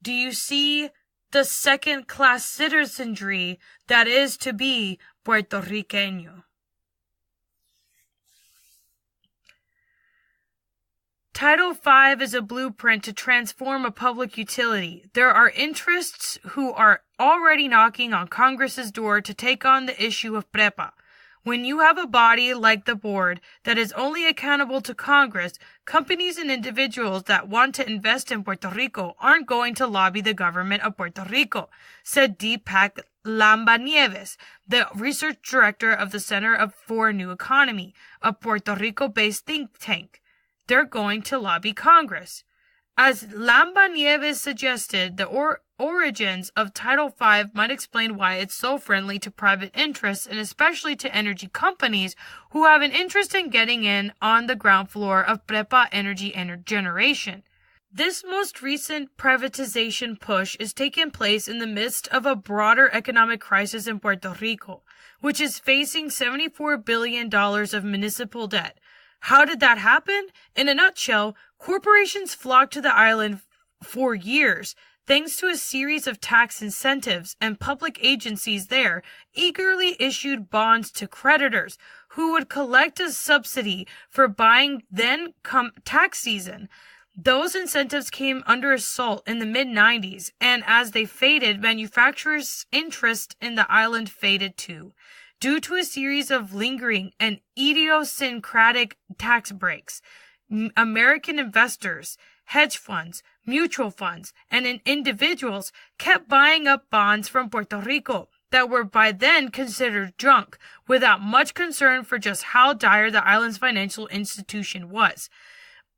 A: Do you see the second-class citizenry that is to be Puerto Riqueño? Title V is a blueprint to transform a public utility. There are interests who are already knocking on Congress's door to take on the issue of PREPA. When you have a body like the board that is only accountable to Congress, companies and individuals that want to invest in Puerto Rico aren't going to lobby the government of Puerto Rico, said Deepak Lambanieves, the research director of the Center for New Economy, a Puerto Rico-based think tank. They're going to lobby Congress. As Lambanieves suggested, the origins of Title V might explain why it's so friendly to private interests and especially to energy companies who have an interest in getting in on the ground floor of PREPA energy generation. This most recent privatization push is taking place in the midst of a broader economic crisis in Puerto Rico, which is facing $74 billion of municipal debt. How did that happen? In a nutshell, corporations flocked to the island for years, thanks to a series of tax incentives, and public agencies there eagerly issued bonds to creditors who would collect a subsidy for buying then come tax season. Those incentives came under assault in the mid-90s, and as they faded, manufacturers' interest in the island faded too, due to a series of lingering and idiosyncratic tax breaks. American investors, hedge funds, mutual funds, and individuals kept buying up bonds from Puerto Rico that were by then considered junk, without much concern for just how dire the island's financial institution was.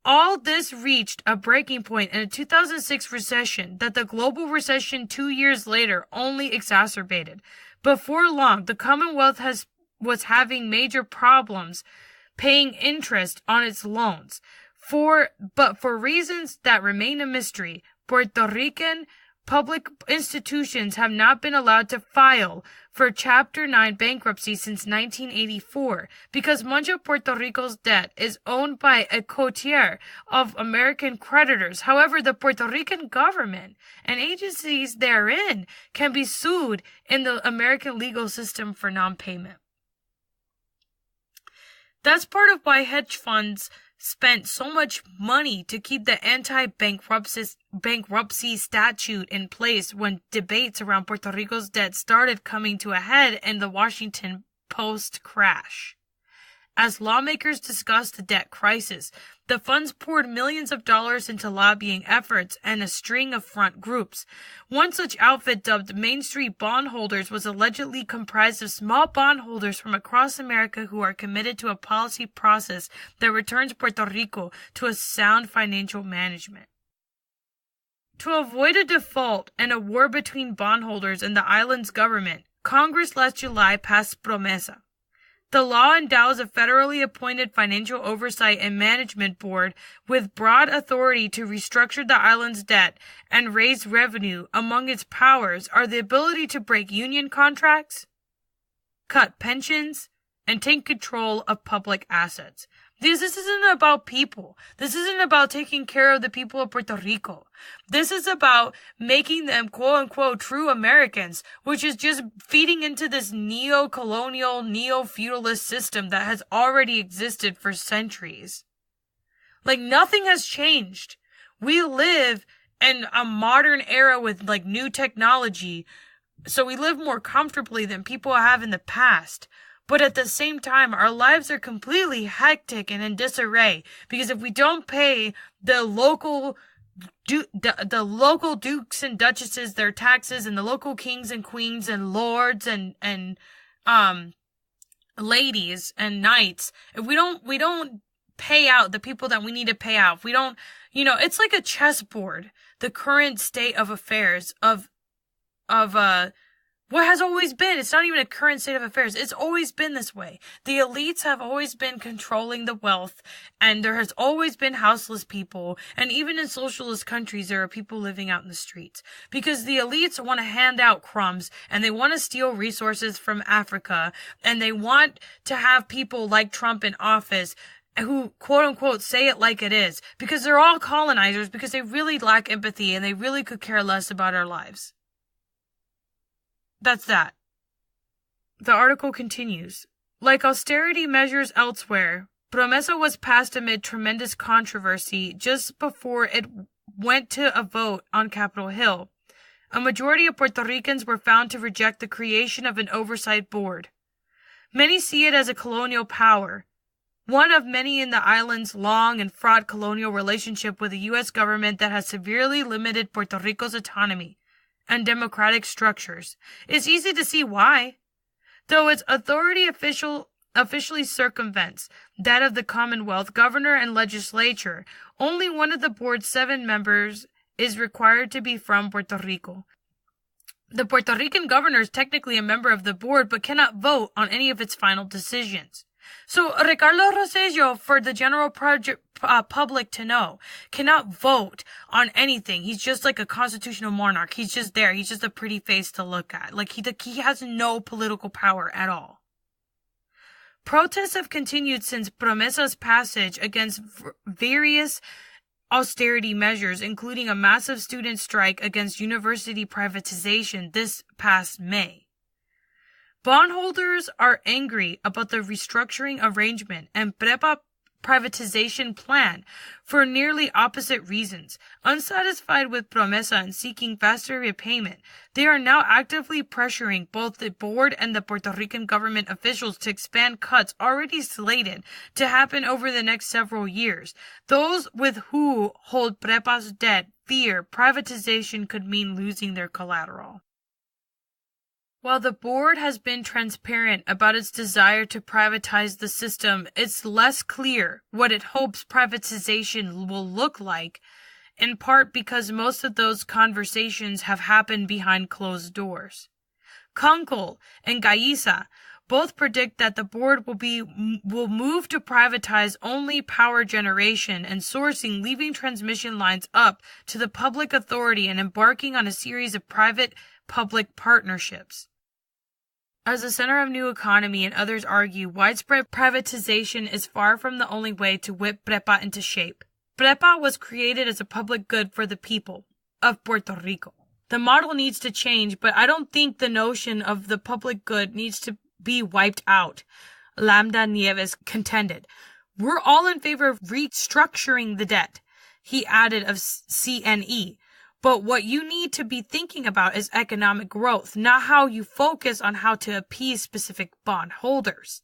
A: All this reached a breaking point in a 2006 recession that the global recession 2 years later only exacerbated. Before long, the Commonwealth was having major problems paying interest on its loans. But for reasons that remain a mystery, Puerto Rican public institutions have not been allowed to file for Chapter 9 bankruptcy since 1984 because much of Puerto Rico's debt is owned by a coterie of American creditors. However, the Puerto Rican government and agencies therein can be sued in the American legal system for non-payment. That's part of why hedge funds spent so much money to keep the anti-bankruptcy statute in place when debates around Puerto Rico's debt started coming to a head in the Washington Post crash. As lawmakers discussed the debt crisis, the funds poured millions of dollars into lobbying efforts and a string of front groups. One such outfit, dubbed Main Street Bondholders, was allegedly comprised of small bondholders from across America who are committed to a policy process that returns Puerto Rico to a sound financial management. To avoid a default and a war between bondholders and the island's government, Congress last July passed PROMESA. The law endows a federally appointed Financial Oversight and Management Board with broad authority to restructure the island's debt and raise revenue. Among its powers are the ability to break union contracts, cut pensions, and take control of public assets. This isn't about people. This isn't about taking care of the people of Puerto Rico. This is about making them quote-unquote true Americans, which is just feeding into this neo-colonial, neo-feudalist system that has already existed for centuries. Like, nothing has changed. We live in a modern era with, like, new technology, so we live more comfortably than people have in the past. But at the same time, our lives are completely hectic and in disarray because if we don't pay the local dukes and duchesses their taxes, and the local kings and queens and lords and ladies and knights, if we don't pay out the people that we need to pay out, if we don't, it's like a chessboard, the current state of affairs of what has always been. It's not even a current state of affairs. It's always been this way. The elites have always been controlling the wealth, and there has always been houseless people. And even in socialist countries, there are people living out in the streets because the elites want to hand out crumbs and they want to steal resources from Africa, and they want to have people like Trump in office who quote unquote say it like it is, because they're all colonizers, because they really lack empathy and they really could care less about our lives. That's that. The article continues. Like austerity measures elsewhere, Promesa was passed amid tremendous controversy just before it went to a vote on Capitol Hill. A majority of Puerto Ricans were found to reject the creation of an oversight board. Many see it as a colonial power, one of many in the island's long and fraught colonial relationship with the U.S. government that has severely limited Puerto Rico's autonomy and democratic structures. It's easy to see why. Though its authority officially circumvents that of the Commonwealth governor and legislature, only one of the board's 7 members is required to be from Puerto Rico. The Puerto Rican governor is technically a member of the board but cannot vote on any of its final decisions. So Ricardo Rosselló, for the general public to know, cannot vote on anything. He's just like a constitutional monarch. He's just there. He's just a pretty face to look at. Like he has no political power at all. Protests have continued since Promesa's passage against various austerity measures, including a massive student strike against university privatization this past May. Bondholders are angry about the restructuring arrangement and PREPA privatization plan for nearly opposite reasons. Unsatisfied with Promesa and seeking faster repayment, they are now actively pressuring both the board and the Puerto Rican government officials to expand cuts already slated to happen over the next several years. Those with who hold PREPA's debt fear privatization could mean losing their collateral. While the board has been transparent about its desire to privatize the system, it's less clear what it hopes privatization will look like, in part because most of those conversations have happened behind closed doors. Kunkel and Gaisa both predict that the board will move to privatize only power generation and sourcing, leaving transmission lines up to the public authority and embarking on a series of private-public partnerships. As the center of new economy and others argue, widespread privatization is far from the only way to whip PREPA into shape. PREPA was created as a public good for the people of Puerto Rico. The model needs to change, but I don't think the notion of the public good needs to be wiped out, Lambda Nieves contended. We're all in favor of restructuring the debt, he added of CNE. But what you need to be thinking about is economic growth, not how you focus on how to appease specific bondholders.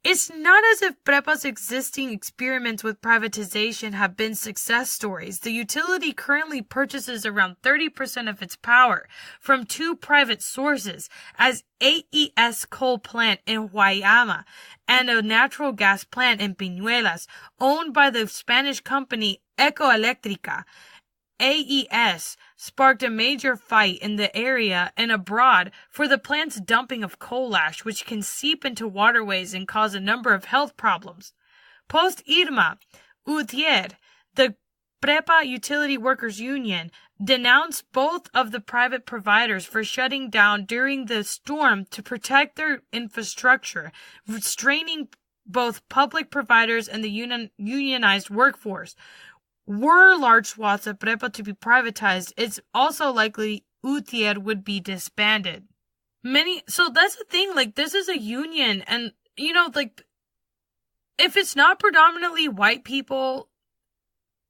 A: It's not as if PREPA's existing experiments with privatization have been success stories. The utility currently purchases around 30% of its power from 2 private sources, as AES coal plant in Guayama and a natural gas plant in Piñuelas, owned by the Spanish company Ecoeléctrica. AES sparked a major fight in the area and abroad for the plant's dumping of coal ash, which can seep into waterways and cause a number of health problems. Post-Irma, UTIER, the PREPA Utility Workers Union, denounced both of the private providers for shutting down during the storm to protect their infrastructure, restraining both public providers and the unionized workforce. Were large swaths of PREPA to be privatized, it's also likely UTIER would be disbanded. So that's the thing, like, this is a union, and, if it's not predominantly white people,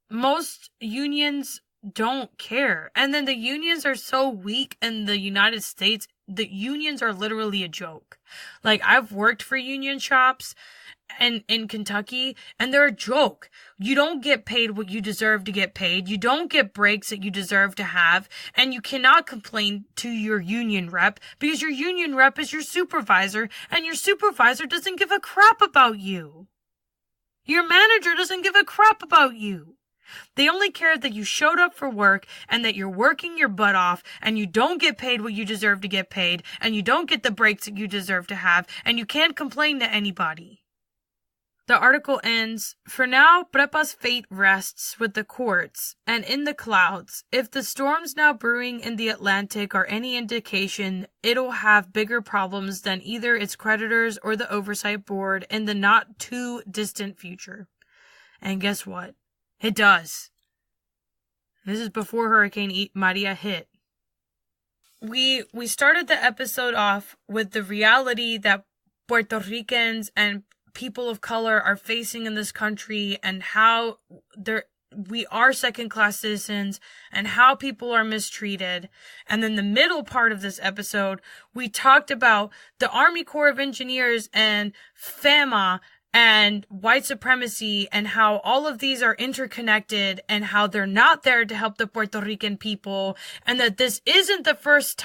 A: most unions don't care. And then the unions are so weak in the United States, the unions are literally a joke. Like, I've worked for union shops and in Kentucky, and they're a joke. You don't get paid what you deserve to get paid. You don't get breaks that you deserve to have, and you cannot complain to your union rep because your union rep is your supervisor, and your supervisor doesn't give a crap about you. Your manager doesn't give a crap about you. They only care that you showed up for work and that you're working your butt off and you don't get paid what you deserve to get paid and you don't get the breaks that you deserve to have and you can't complain to anybody. The article ends, "For now, Prepa's fate rests with the courts and in the clouds. If the storms now brewing in the Atlantic are any indication, it'll have bigger problems than either its creditors or the oversight board in the not too distant future." And guess what? It does. This is before Hurricane Maria hit. We started the episode off with the reality that Puerto Ricans and people of color are facing in this country and how we are second-class citizens and how people are mistreated. And then the middle part of this episode, we talked about the Army Corps of Engineers and FEMA and white supremacy and how all of these are interconnected and how they're not there to help the Puerto Rican people, and that this isn't the first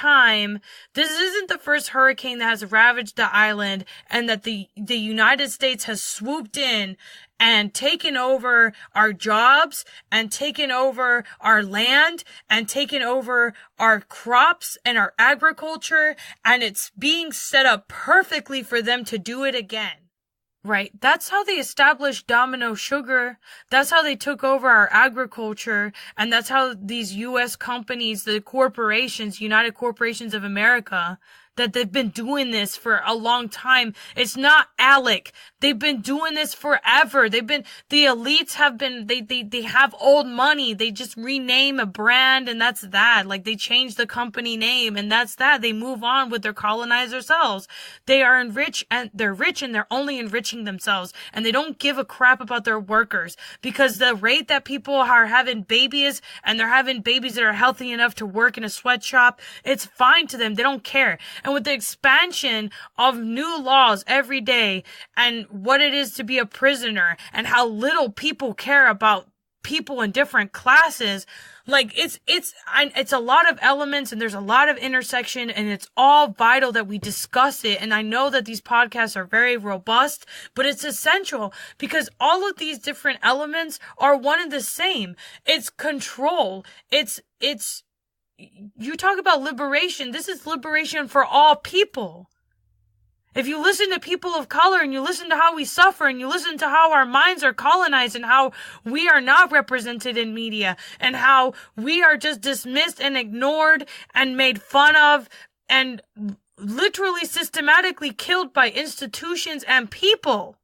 A: hurricane that has ravaged the island, and that the United States has swooped in and taken over our jobs and taken over our land and taken over our crops and our agriculture, and it's being set up perfectly for them to do it again. Right. That's how they established Domino Sugar. That's how they took over our agriculture. And that's how these U.S. companies, the corporations, United Corporations of America, that they've been doing this for a long time. It's not Alec. They've been doing this forever. The elites have been, they have old money. They just rename a brand and that's that. Like they change the company name and that's that. They move on with their colonizer selves. They are rich and they're only enriching themselves and they don't give a crap about their workers because the rate that people are having babies and they're having babies that are healthy enough to work in a sweatshop, it's fine to them. They don't care. And with the expansion of new laws every day and what it is to be a prisoner and how little people care about people in different classes, like it's a lot of elements and there's a lot of intersection and it's all vital that we discuss it. And I know that these podcasts are very robust, but it's essential because all of these different elements are one and the same. It's control. You talk about liberation. This is liberation for all people. If you listen to people of color and you listen to how we suffer and you listen to how our minds are colonized and how we are not represented in media and how we are just dismissed and ignored and made fun of and literally systematically killed by institutions and people.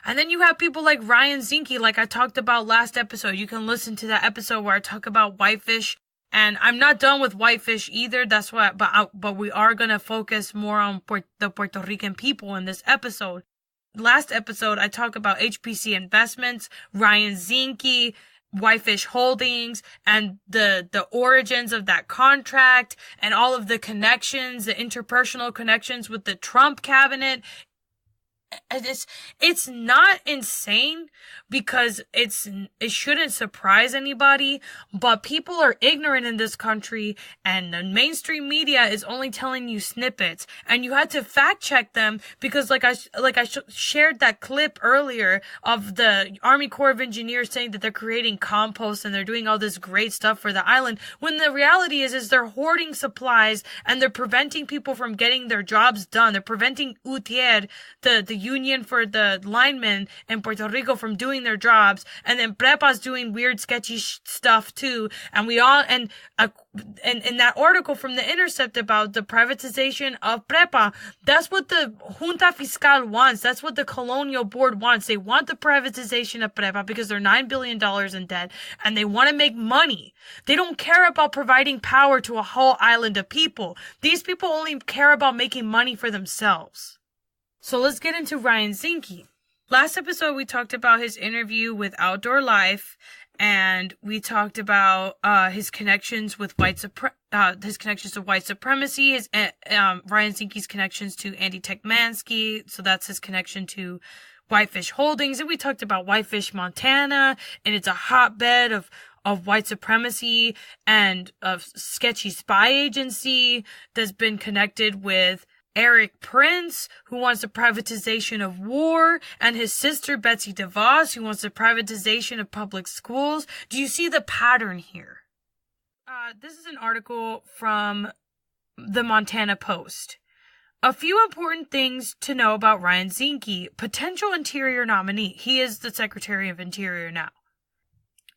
A: And then you have people like Ryan Zinke, like I talked about last episode. You can listen to that episode where I talk about Whitefish. And I'm not done with Whitefish either. That's why, but we are going to focus more on the Puerto Rican people in this episode. Last episode, I talked about HPC Investments, Ryan Zinke, Whitefish Holdings, and the origins of that contract and all of the connections, the interpersonal connections with the Trump cabinet. It's not insane because it shouldn't surprise anybody, but people are ignorant in this country and the mainstream media is only telling you snippets and you had to fact check them because like I shared that clip earlier of the Army Corps of Engineers saying that they're creating compost and they're doing all this great stuff for the island when the reality is they're hoarding supplies and they're preventing people from getting their jobs done. They're preventing UTIER, the union for the linemen in Puerto Rico, from doing their jobs, and then Prepa's doing weird sketchy stuff too, and we all and in that article from The Intercept about the privatization of Prepa, that's what the Junta Fiscal wants. That's what the Colonial Board wants. They want the privatization of Prepa because they're $9 billion in debt and they want to make money. They don't care about providing power to a whole island of people. These people only care about making money for themselves. So let's get into Ryan Zinke. Last episode, we talked about his interview with Outdoor Life, and we talked about his connections with white supremacy, Ryan Zinke's connections to Andy Techmansky, so that's his connection to Whitefish Holdings, and we talked about Whitefish, Montana, and it's a hotbed of white supremacy and of sketchy spy agency that's been connected with Eric Prince, who wants the privatization of war, and his sister Betsy DeVos, who wants the privatization of public schools. Do you see the pattern here? This is an article from the Montana Post. A few important things to know about Ryan Zinke, potential Interior nominee. He is the Secretary of Interior now.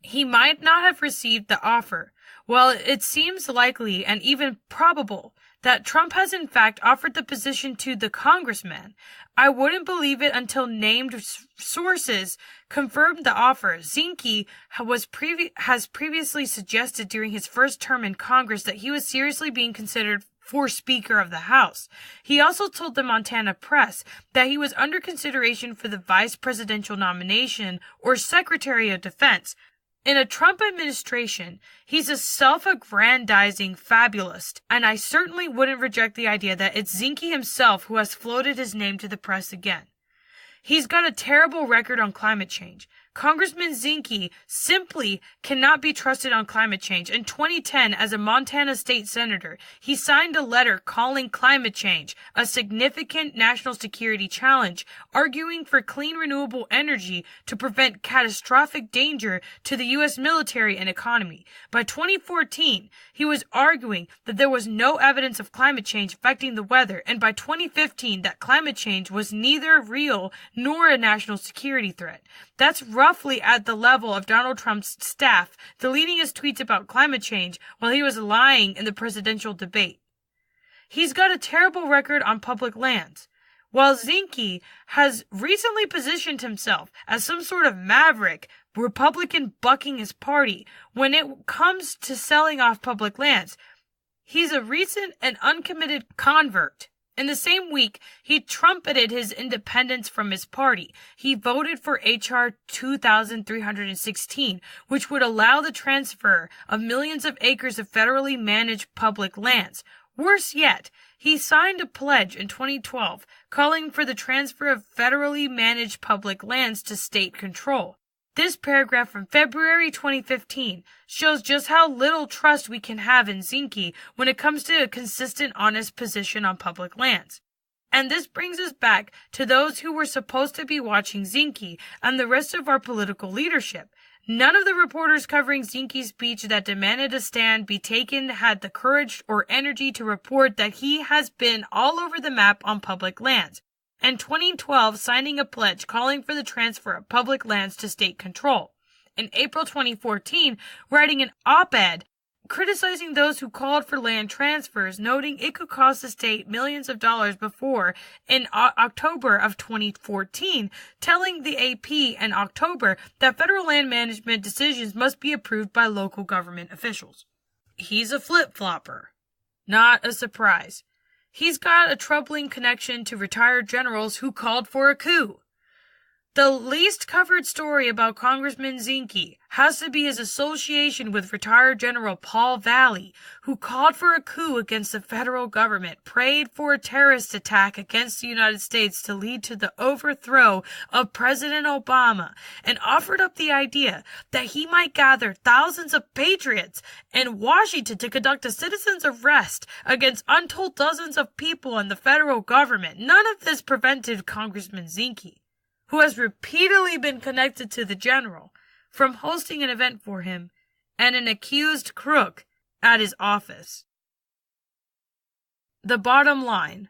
A: He might not have received the offer. Well, it seems likely and even probable that Trump has in fact offered the position to the congressman. I wouldn't believe it until named sources confirmed the offer. Zinke has previously suggested during his first term in Congress that he was seriously being considered for Speaker of the House. He also told the Montana Press that he was under consideration for the vice presidential nomination or Secretary of Defense. In a Trump administration, he's a self-aggrandizing fabulist, and I certainly wouldn't reject the idea that it's Zinke himself who has floated his name to the press again. He's got a terrible record on climate change. Congressman Zinke simply cannot be trusted on climate change. In 2010, as a Montana state senator, he signed a letter calling climate change a significant national security challenge, arguing for clean renewable energy to prevent catastrophic danger to the U.S. military and economy. By 2014, he was arguing that there was no evidence of climate change affecting the weather, and by 2015, that climate change was neither real nor a national security threat. That's roughly at the level of Donald Trump's staff deleting his tweets about climate change while he was lying in the presidential debate. He's got a terrible record on public lands. While Zinke has recently positioned himself as some sort of maverick Republican bucking his party when it comes to selling off public lands, he's a recent and uncommitted convert. In the same week, he trumpeted his independence from his party. He voted for H.R. 2316, which would allow the transfer of millions of acres of federally managed public lands. Worse yet, he signed a pledge in 2012 calling for the transfer of federally managed public lands to state control. This paragraph from February 2015 shows just how little trust we can have in Zinke when it comes to a consistent, honest position on public lands. And this brings us back to those who were supposed to be watching Zinke and the rest of our political leadership. None of the reporters covering Zinke's speech that demanded a stand be taken had the courage or energy to report that he has been all over the map on public lands. And 2012 signing a pledge calling for the transfer of public lands to state control. In April 2014, writing an op-ed criticizing those who called for land transfers, noting it could cost the state millions of dollars before, in October of 2014, telling the AP in October that federal land management decisions must be approved by local government officials. He's a flip-flopper. Not a surprise. He's got a troubling connection to retired generals who called for a coup. The least covered story about Congressman Zinke has to be his association with retired General Paul Valley, who called for a coup against the federal government, prayed for a terrorist attack against the United States to lead to the overthrow of President Obama, and offered up the idea that he might gather thousands of patriots in Washington to conduct a citizen's arrest against untold dozens of people in the federal government. None of this prevented Congressman Zinke, who has repeatedly been connected to the general, from hosting an event for him and an accused crook at his office. The bottom line.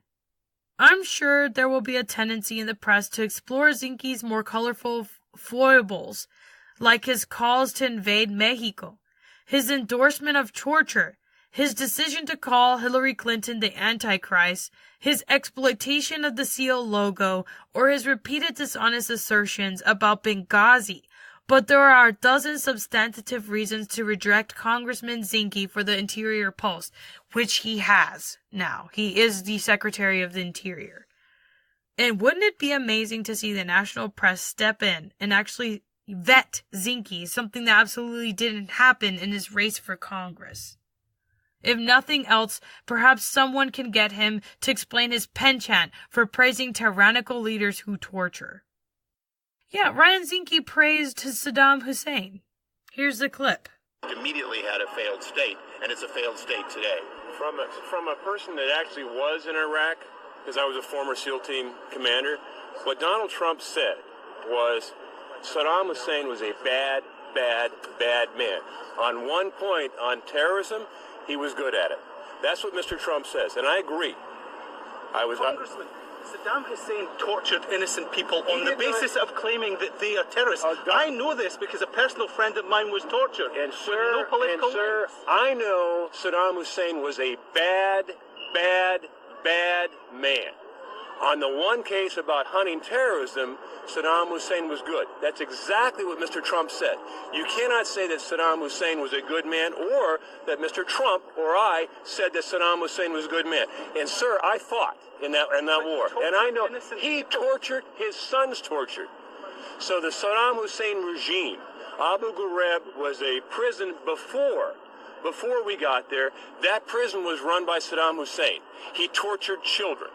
A: I'm sure there will be a tendency in the press to explore Zinke's more colorful foibles, like his calls to invade Mexico, his endorsement of torture, his decision to call Hillary Clinton the Antichrist, his exploitation of the SEAL logo, or his repeated dishonest assertions about Benghazi. But there are a dozen substantive reasons to reject Congressman Zinke for the Interior post, which he has now. He is the Secretary of the Interior. And wouldn't it be amazing to see the national press step in and actually vet Zinke, something that absolutely didn't happen in his race for Congress? If nothing else, perhaps someone can get him to explain his penchant for praising tyrannical leaders who torture. Yeah, Ryan Zinke praised Saddam Hussein. Here's the clip.
N: Immediately had a failed state, and it's a failed state today. From a person that actually was in Iraq,
G: because I was a former SEAL team commander. What Donald Trump said was Saddam Hussein was a bad man. On one point, on terrorism, he was good at it. That's what Mr. Trump says, and I agree.
O: Congressman, Saddam Hussein tortured innocent people on the basis of claiming that they are terrorists. I know this because a personal friend of mine was tortured.
G: And sir, I know Saddam Hussein was a bad man. On the one case about hunting terrorism, Saddam Hussein was good. That's exactly what Mr. Trump said. You cannot say that Saddam Hussein was a good man or that Mr. Trump or I said that Saddam Hussein was a good man. And sir, I fought in that war. And I know he tortured, his sons tortured. So the Saddam Hussein regime, Abu Ghraib was a prison before we got there. That prison was run by Saddam Hussein. He tortured children.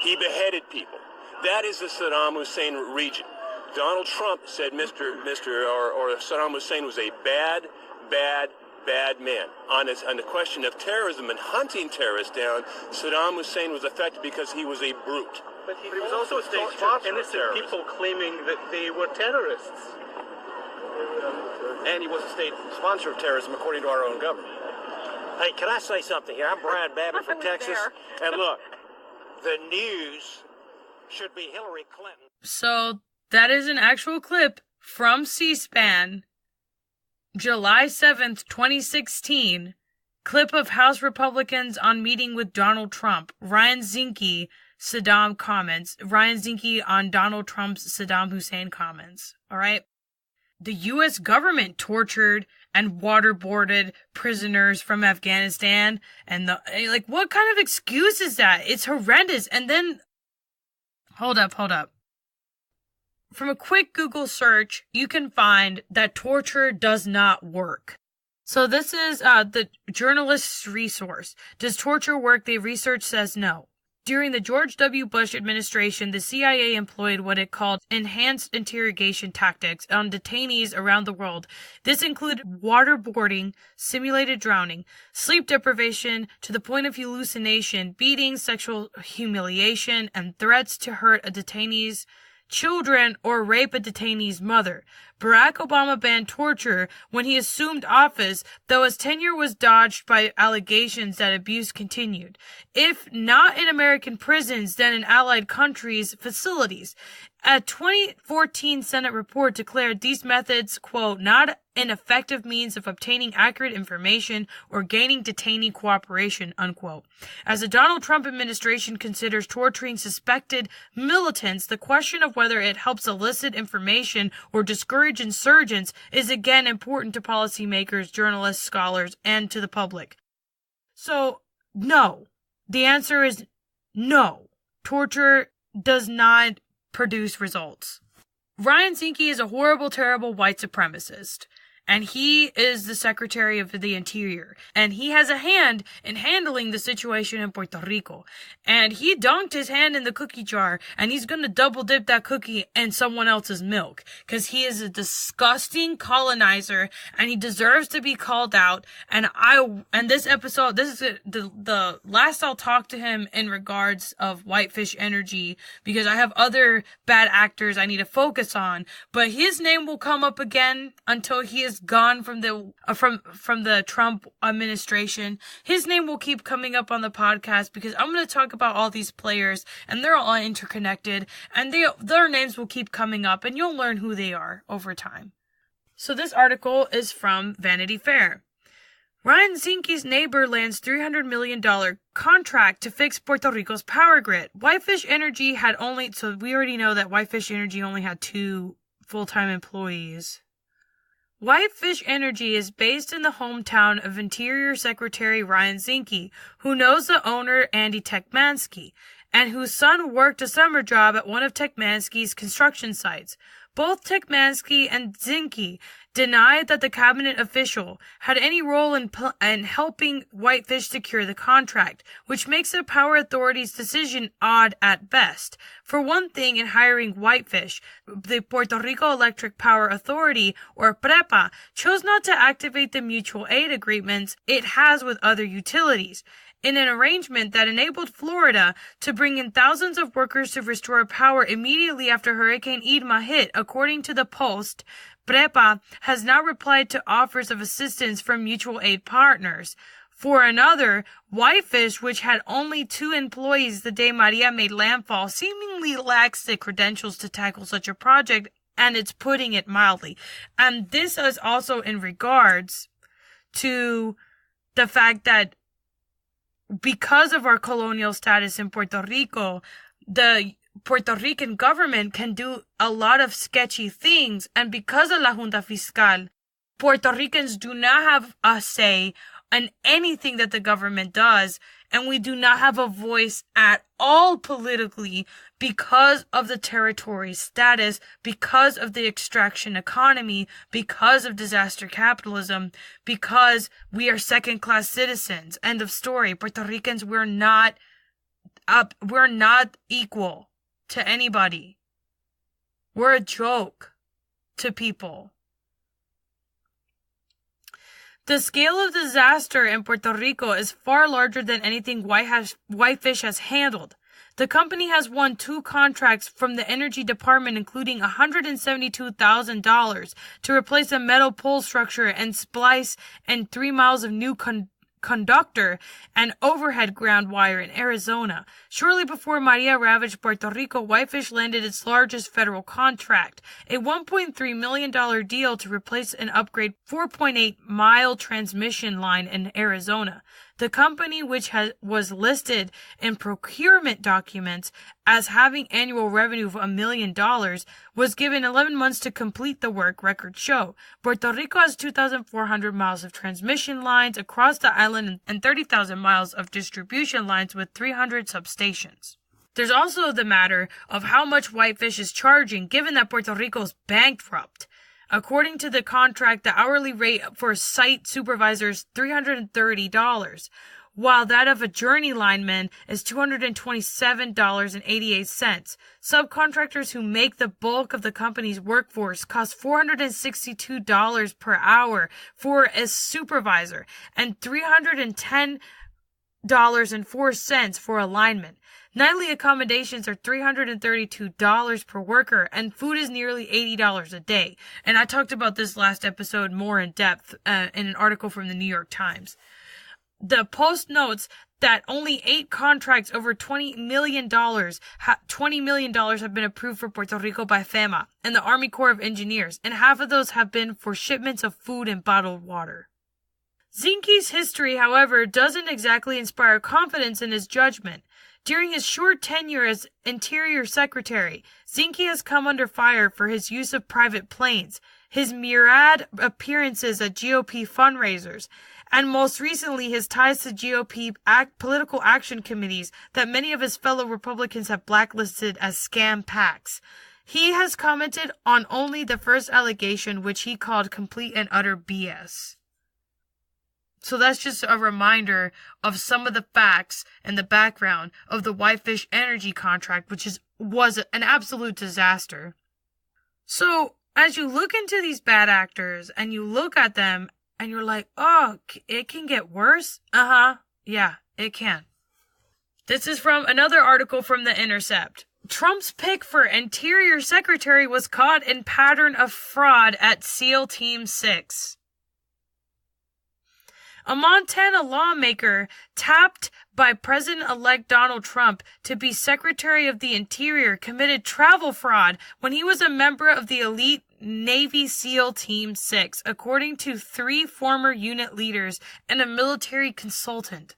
G: He beheaded people. That is the Saddam Hussein region. Donald Trump said Saddam Hussein was a bad man. On the question of terrorism and hunting terrorists down, Saddam Hussein was affected because he was a brute.
O: But he was also tortured innocent people claiming that they were terrorists.
N: And he was a state sponsor of terrorism, according to our own government. Hey, can I say something here? I'm Brian Babbitt from Texas. And look, the news should be Hillary Clinton.
A: So that is an actual clip from C-SPAN, July 7th, 2016. Clip of House Republicans on meeting with Donald Trump. Ryan Zinke, Saddam comments. Ryan Zinke on Donald Trump's Saddam Hussein comments. All right. The U.S. government tortured and waterboarded prisoners from Afghanistan. And what kind of excuse is that? It's horrendous. And then, hold up. From a quick Google search, you can find that torture does not work. So this is the journalist's resource. Does torture work? The research says no. During the George W. Bush administration, the CIA employed what it called enhanced interrogation tactics on detainees around the world. This included waterboarding, simulated drowning, sleep deprivation to the point of hallucination, beating, sexual humiliation, and threats to hurt a detainee's children or rape a detainee's mother. Barack Obama banned torture when he assumed office, though his tenure was dodged by allegations that abuse continued. If not in American prisons, then in allied countries' facilities. A 2014 Senate report declared these methods, quote, not an effective means of obtaining accurate information or gaining detainee cooperation, unquote. As the Donald Trump administration considers torturing suspected militants, the question of whether it helps elicit information or discourage insurgents is again important to policymakers, journalists, scholars, and to the public. So, no. The answer is no. Torture does not produce results. Ryan Zinke is a horrible, terrible white supremacist. And he is the Secretary of the Interior. And he has a hand in handling the situation in Puerto Rico. And he dunked his hand in the cookie jar. And he's going to double dip that cookie in someone else's milk. Because he is a disgusting colonizer. And he deserves to be called out. And this episode, this is the last I'll talk to him in regards of Whitefish Energy. Because I have other bad actors I need to focus on. But his name will come up again until he is gone from the Trump administration. His name will keep coming up on the podcast because I'm going to talk about all these players and they're all interconnected and their names will keep coming up and you'll learn who they are over time. So this article is from Vanity Fair. Ryan Zinke's neighbor lands $300 million contract to fix Puerto Rico's power grid. Whitefish Energy so we already know that Whitefish Energy only had 2 full-time employees. Whitefish Energy is based in the hometown of Interior Secretary Ryan Zinke, who knows the owner Andy Tekmansky, and whose son worked a summer job at one of Tekmansky's construction sites. Both Tekmansky and Zinke denied that the cabinet official had any role in helping Whitefish secure the contract, which makes the Power Authority's decision odd at best. For one thing, in hiring Whitefish, the Puerto Rico Electric Power Authority, or PREPA, chose not to activate the mutual aid agreements it has with other utilities. in an arrangement that enabled Florida to bring in thousands of workers to restore power immediately after Hurricane Irma hit. According to the Post, PREPA has now replied to offers of assistance from mutual aid partners. For another, Whitefish, which had only 2 employees the day Maria made landfall, seemingly lacks the credentials to tackle such a project, and it's putting it mildly. And this is also in regards to the fact that because of our colonial status in Puerto Rico, the Puerto Rican government can do a lot of sketchy things, and because of La Junta Fiscal, Puerto Ricans do not have a say in anything that the government does, and we do not have a voice at all politically because of the territory status, because of the extraction economy, because of disaster capitalism, because we are second-class citizens. End of story. Puerto Ricans, we're not equal to anybody. We're a joke to people. The scale of disaster in Puerto Rico is far larger than anything Whitefish has handled. The company has won 2 contracts from the Energy Department, including $172,000 to replace a metal pole structure and splice and 3 miles of new conductor and overhead ground wire in Arizona. Shortly before Maria ravaged Puerto Rico, Whitefish landed its largest federal contract, a $1.3 million deal to replace and upgrade 4.8-mile transmission line in Arizona. The company, which was listed in procurement documents as having annual revenue of $1 million, was given 11 months to complete the work, records show. Puerto Rico has 2,400 miles of transmission lines across the island and 30,000 miles of distribution lines with 300 substations. There's also the matter of how much Whitefish is charging, given that Puerto Rico is bankrupt. According to the contract, the hourly rate for site supervisors is $330, while that of a journey lineman is $227.88. Subcontractors who make the bulk of the company's workforce cost $462 per hour for a supervisor and $310.04 for a lineman. Nightly accommodations are $332 per worker, and food is nearly $80 a day. And I talked about this last episode more in depth in an article from the New York Times. The Post notes that only 8 contracts over $20 million have been approved for Puerto Rico by FEMA and the Army Corps of Engineers, and half of those have been for shipments of food and bottled water. Zinke's history, however, doesn't exactly inspire confidence in his judgment. During his short tenure as Interior Secretary, Zinke has come under fire for his use of private planes, his myriad appearances at GOP fundraisers, and most recently his ties to GOP political action committees that many of his fellow Republicans have blacklisted as scam PACs. He has commented on only the first allegation, which he called complete and utter BS. So that's just a reminder of some of the facts and the background of the Whitefish energy contract, which was an absolute disaster. So as you look into these bad actors and you look at them and you're like, oh, it can get worse? Yeah, it can. This is from another article from The Intercept. Trump's pick for Interior Secretary was caught in pattern of fraud at SEAL Team 6. A Montana lawmaker tapped by President-elect Donald Trump to be Secretary of the Interior committed travel fraud when he was a member of the elite Navy SEAL Team 6, according to 3 former unit leaders and a military consultant.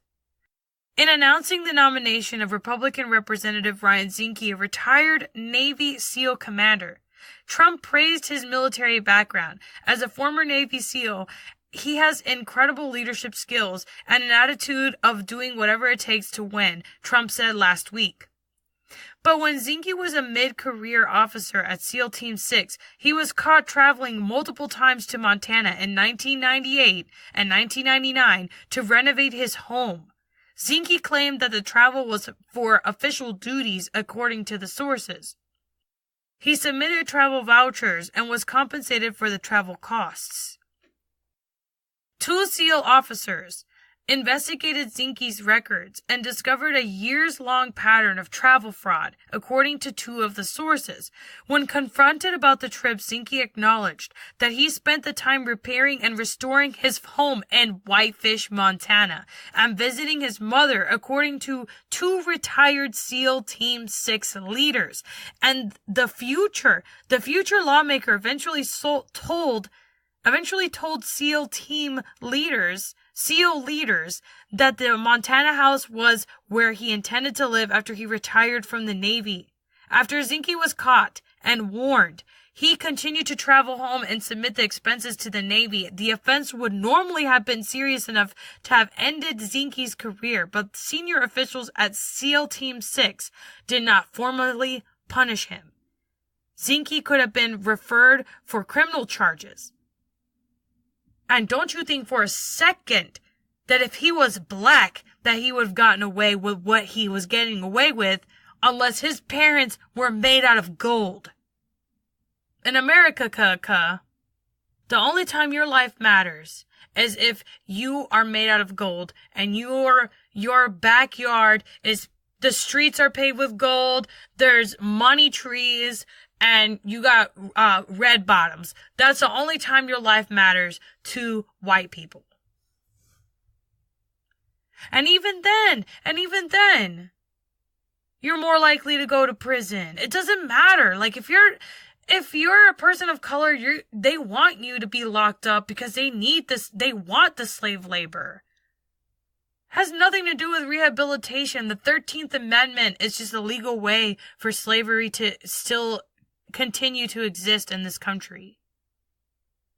A: In announcing the nomination of Republican Representative Ryan Zinke, a retired Navy SEAL commander, Trump praised his military background. As a former Navy SEAL, he has incredible leadership skills and an attitude of doing whatever it takes to win, Trump said last week. But when Zinke was a mid-career officer at SEAL Team 6, he was caught traveling multiple times to Montana in 1998 and 1999 to renovate his home. Zinke claimed that the travel was for official duties, according to the sources. He submitted travel vouchers and was compensated for the travel costs. 2 SEAL officers, investigated Zinke's records and discovered a years-long pattern of travel fraud, according to two of the sources. When confronted about the trip, Zinke acknowledged that he spent the time repairing and restoring his home in Whitefish, Montana, and visiting his mother, according to two retired SEAL Team 6 leaders. And the future lawmaker eventually told SEAL leaders that the Montana house was where he intended to live after he retired from the Navy. After Zinke was caught and warned, he continued to travel home and submit the expenses to the Navy. The offense would normally have been serious enough to have ended Zinke's career, but senior officials at SEAL Team 6 did not formally punish him. Zinke could have been referred for criminal charges. And don't you think for a second that if he was black, that he would have gotten away with what he was getting away with, unless his parents were made out of gold. In America, the only time your life matters is if you are made out of gold and your backyard is, the streets are paved with gold, there's money trees, and you got red bottoms. That's the only time your life matters to white people. And even then, you're more likely to go to prison. It doesn't matter. Like, if you're a person of color, they want you to be locked up because they want the slave labor. Has nothing to do with rehabilitation. The 13th Amendment is just a legal way for slavery to still continue to exist in this country.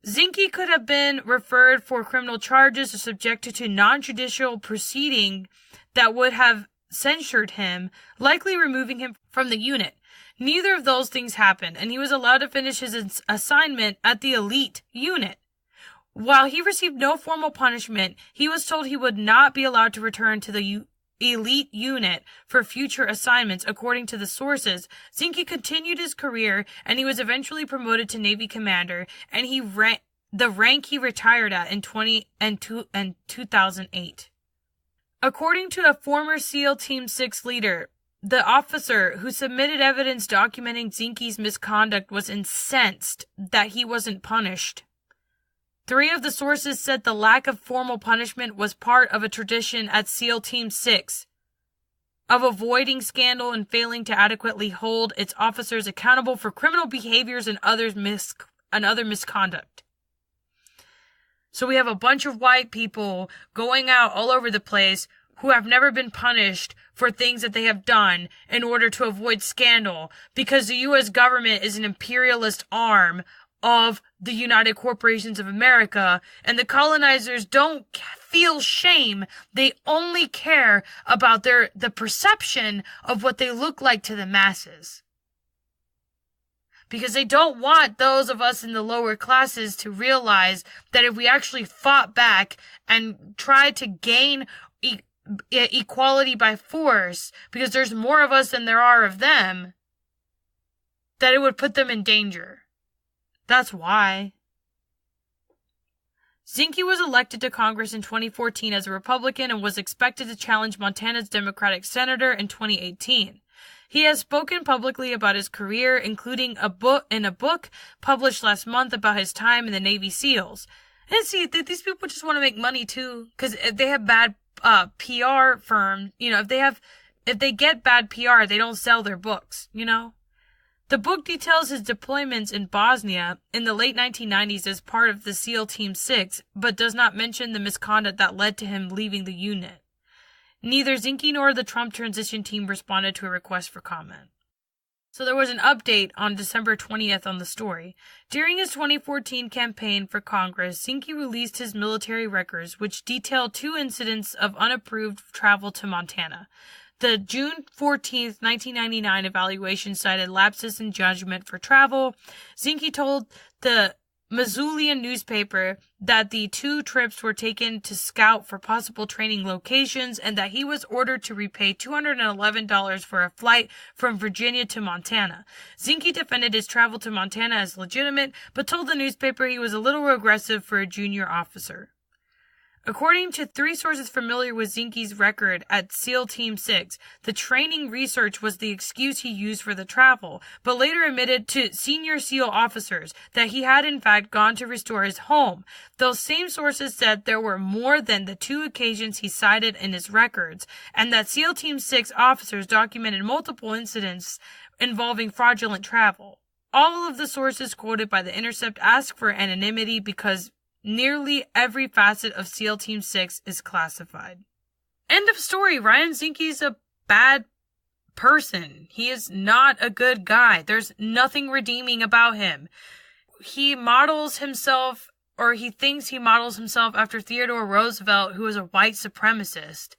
A: Zinke could have been referred for criminal charges or subjected to non-judicial proceeding that would have censured him, likely removing him from the unit. Neither of those things happened, and he was allowed to finish his assignment at the elite unit. While he received no formal punishment, he was told he would not be allowed to return to the elite unit for future assignments. According to the sources, Zinke continued his career, and he was eventually promoted to Navy commander, and the rank he retired at in 2008. According to a former SEAL Team 6 leader, the officer who submitted evidence documenting Zinke's misconduct was incensed that he wasn't punished. 3 of the sources said the lack of formal punishment was part of a tradition at SEAL Team 6 of avoiding scandal and failing to adequately hold its officers accountable for criminal behaviors and other misconduct. So we have a bunch of white people going out all over the place who have never been punished for things that they have done in order to avoid scandal, because the U.S. government is an imperialist arm of the United Corporations of America, and the colonizers don't feel shame. They only care about the perception of what they look like to the masses. Because they don't want those of us in the lower classes to realize that if we actually fought back and tried to gain equality by force, because there's more of us than there are of them, that it would put them in danger. That's why. Zinke was elected to Congress in 2014 as a Republican and was expected to challenge Montana's Democratic senator in 2018. He has spoken publicly about his career, including a book published last month about his time in the Navy SEALs. And see, these people just want to make money too, because if they have bad PR firms, if they get bad PR, they don't sell their books, The book details his deployments in Bosnia in the late 1990s as part of the SEAL Team 6, but does not mention the misconduct that led to him leaving the unit. Neither Zinke nor the Trump transition team responded to a request for comment. So there was an update on December 20th on the story. During his 2014 campaign for Congress, Zinke released his military records, which detailed 2 incidents of unapproved travel to Montana. The June 14th, 1999 evaluation cited lapses in judgment for travel. Zinke told the Missoulian newspaper that the 2 trips were taken to scout for possible training locations and that he was ordered to repay $211 for a flight from Virginia to Montana. Zinke defended his travel to Montana as legitimate, but told the newspaper he was a little aggressive for a junior officer. According to 3 sources familiar with Zinke's record at SEAL Team 6, the training research was the excuse he used for the travel, but later admitted to senior SEAL officers that he had in fact gone to restore his home. Those same sources said there were more than the 2 occasions he cited in his records, and that SEAL Team 6 officers documented multiple incidents involving fraudulent travel. All of the sources quoted by The Intercept ask for anonymity because nearly every facet of SEAL Team 6 is classified. End of story. Ryan Zinke's a bad person. He is not a good guy. There's nothing redeeming about him. He models himself, or he thinks he models himself after Theodore Roosevelt, who is a white supremacist.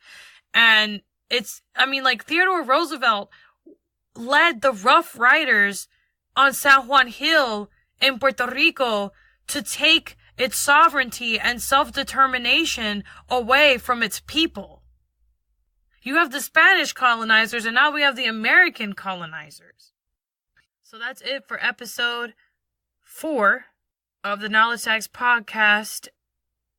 A: And Theodore Roosevelt led the Rough Riders on San Juan Hill in Puerto Rico to take its sovereignty and self-determination away from its people. You have the Spanish colonizers, and now we have the American colonizers. So that's it for episode 4 of the Knowledge Tax podcast.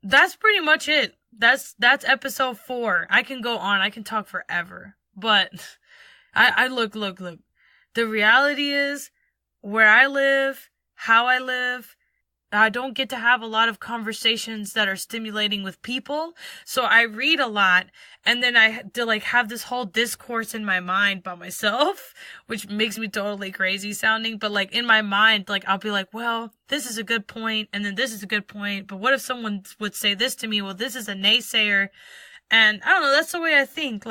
A: That's pretty much it. That's episode 4. I can go on. I can talk forever. But I look. The reality is, where I live, how I live, I don't get to have a lot of conversations that are stimulating with people. So I read a lot, and then I do have this whole discourse in my mind by myself, which makes me totally crazy sounding. But in my mind, I'll be like, well, this is a good point, and then this is a good point. But what if someone would say this to me? Well, this is a naysayer. And I don't know, that's the way I think.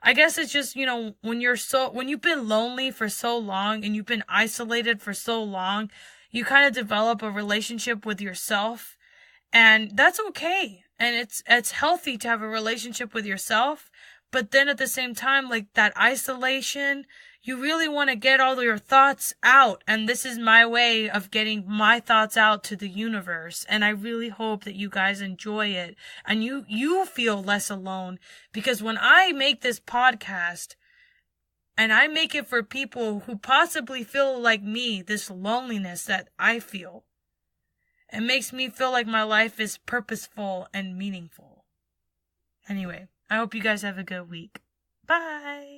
A: I guess it's just, when you've been lonely for so long and you've been isolated for so long, you kind of develop a relationship with yourself, and that's okay. And it's healthy to have a relationship with yourself, but then at the same time, that isolation, you really want to get all your thoughts out, and this is my way of getting my thoughts out to the universe, and I really hope that you guys enjoy it, and you feel less alone, because when I make this podcast, and I make it for people who possibly feel like me, this loneliness that I feel. It makes me feel like my life is purposeful and meaningful. Anyway, I hope you guys have a good week. Bye!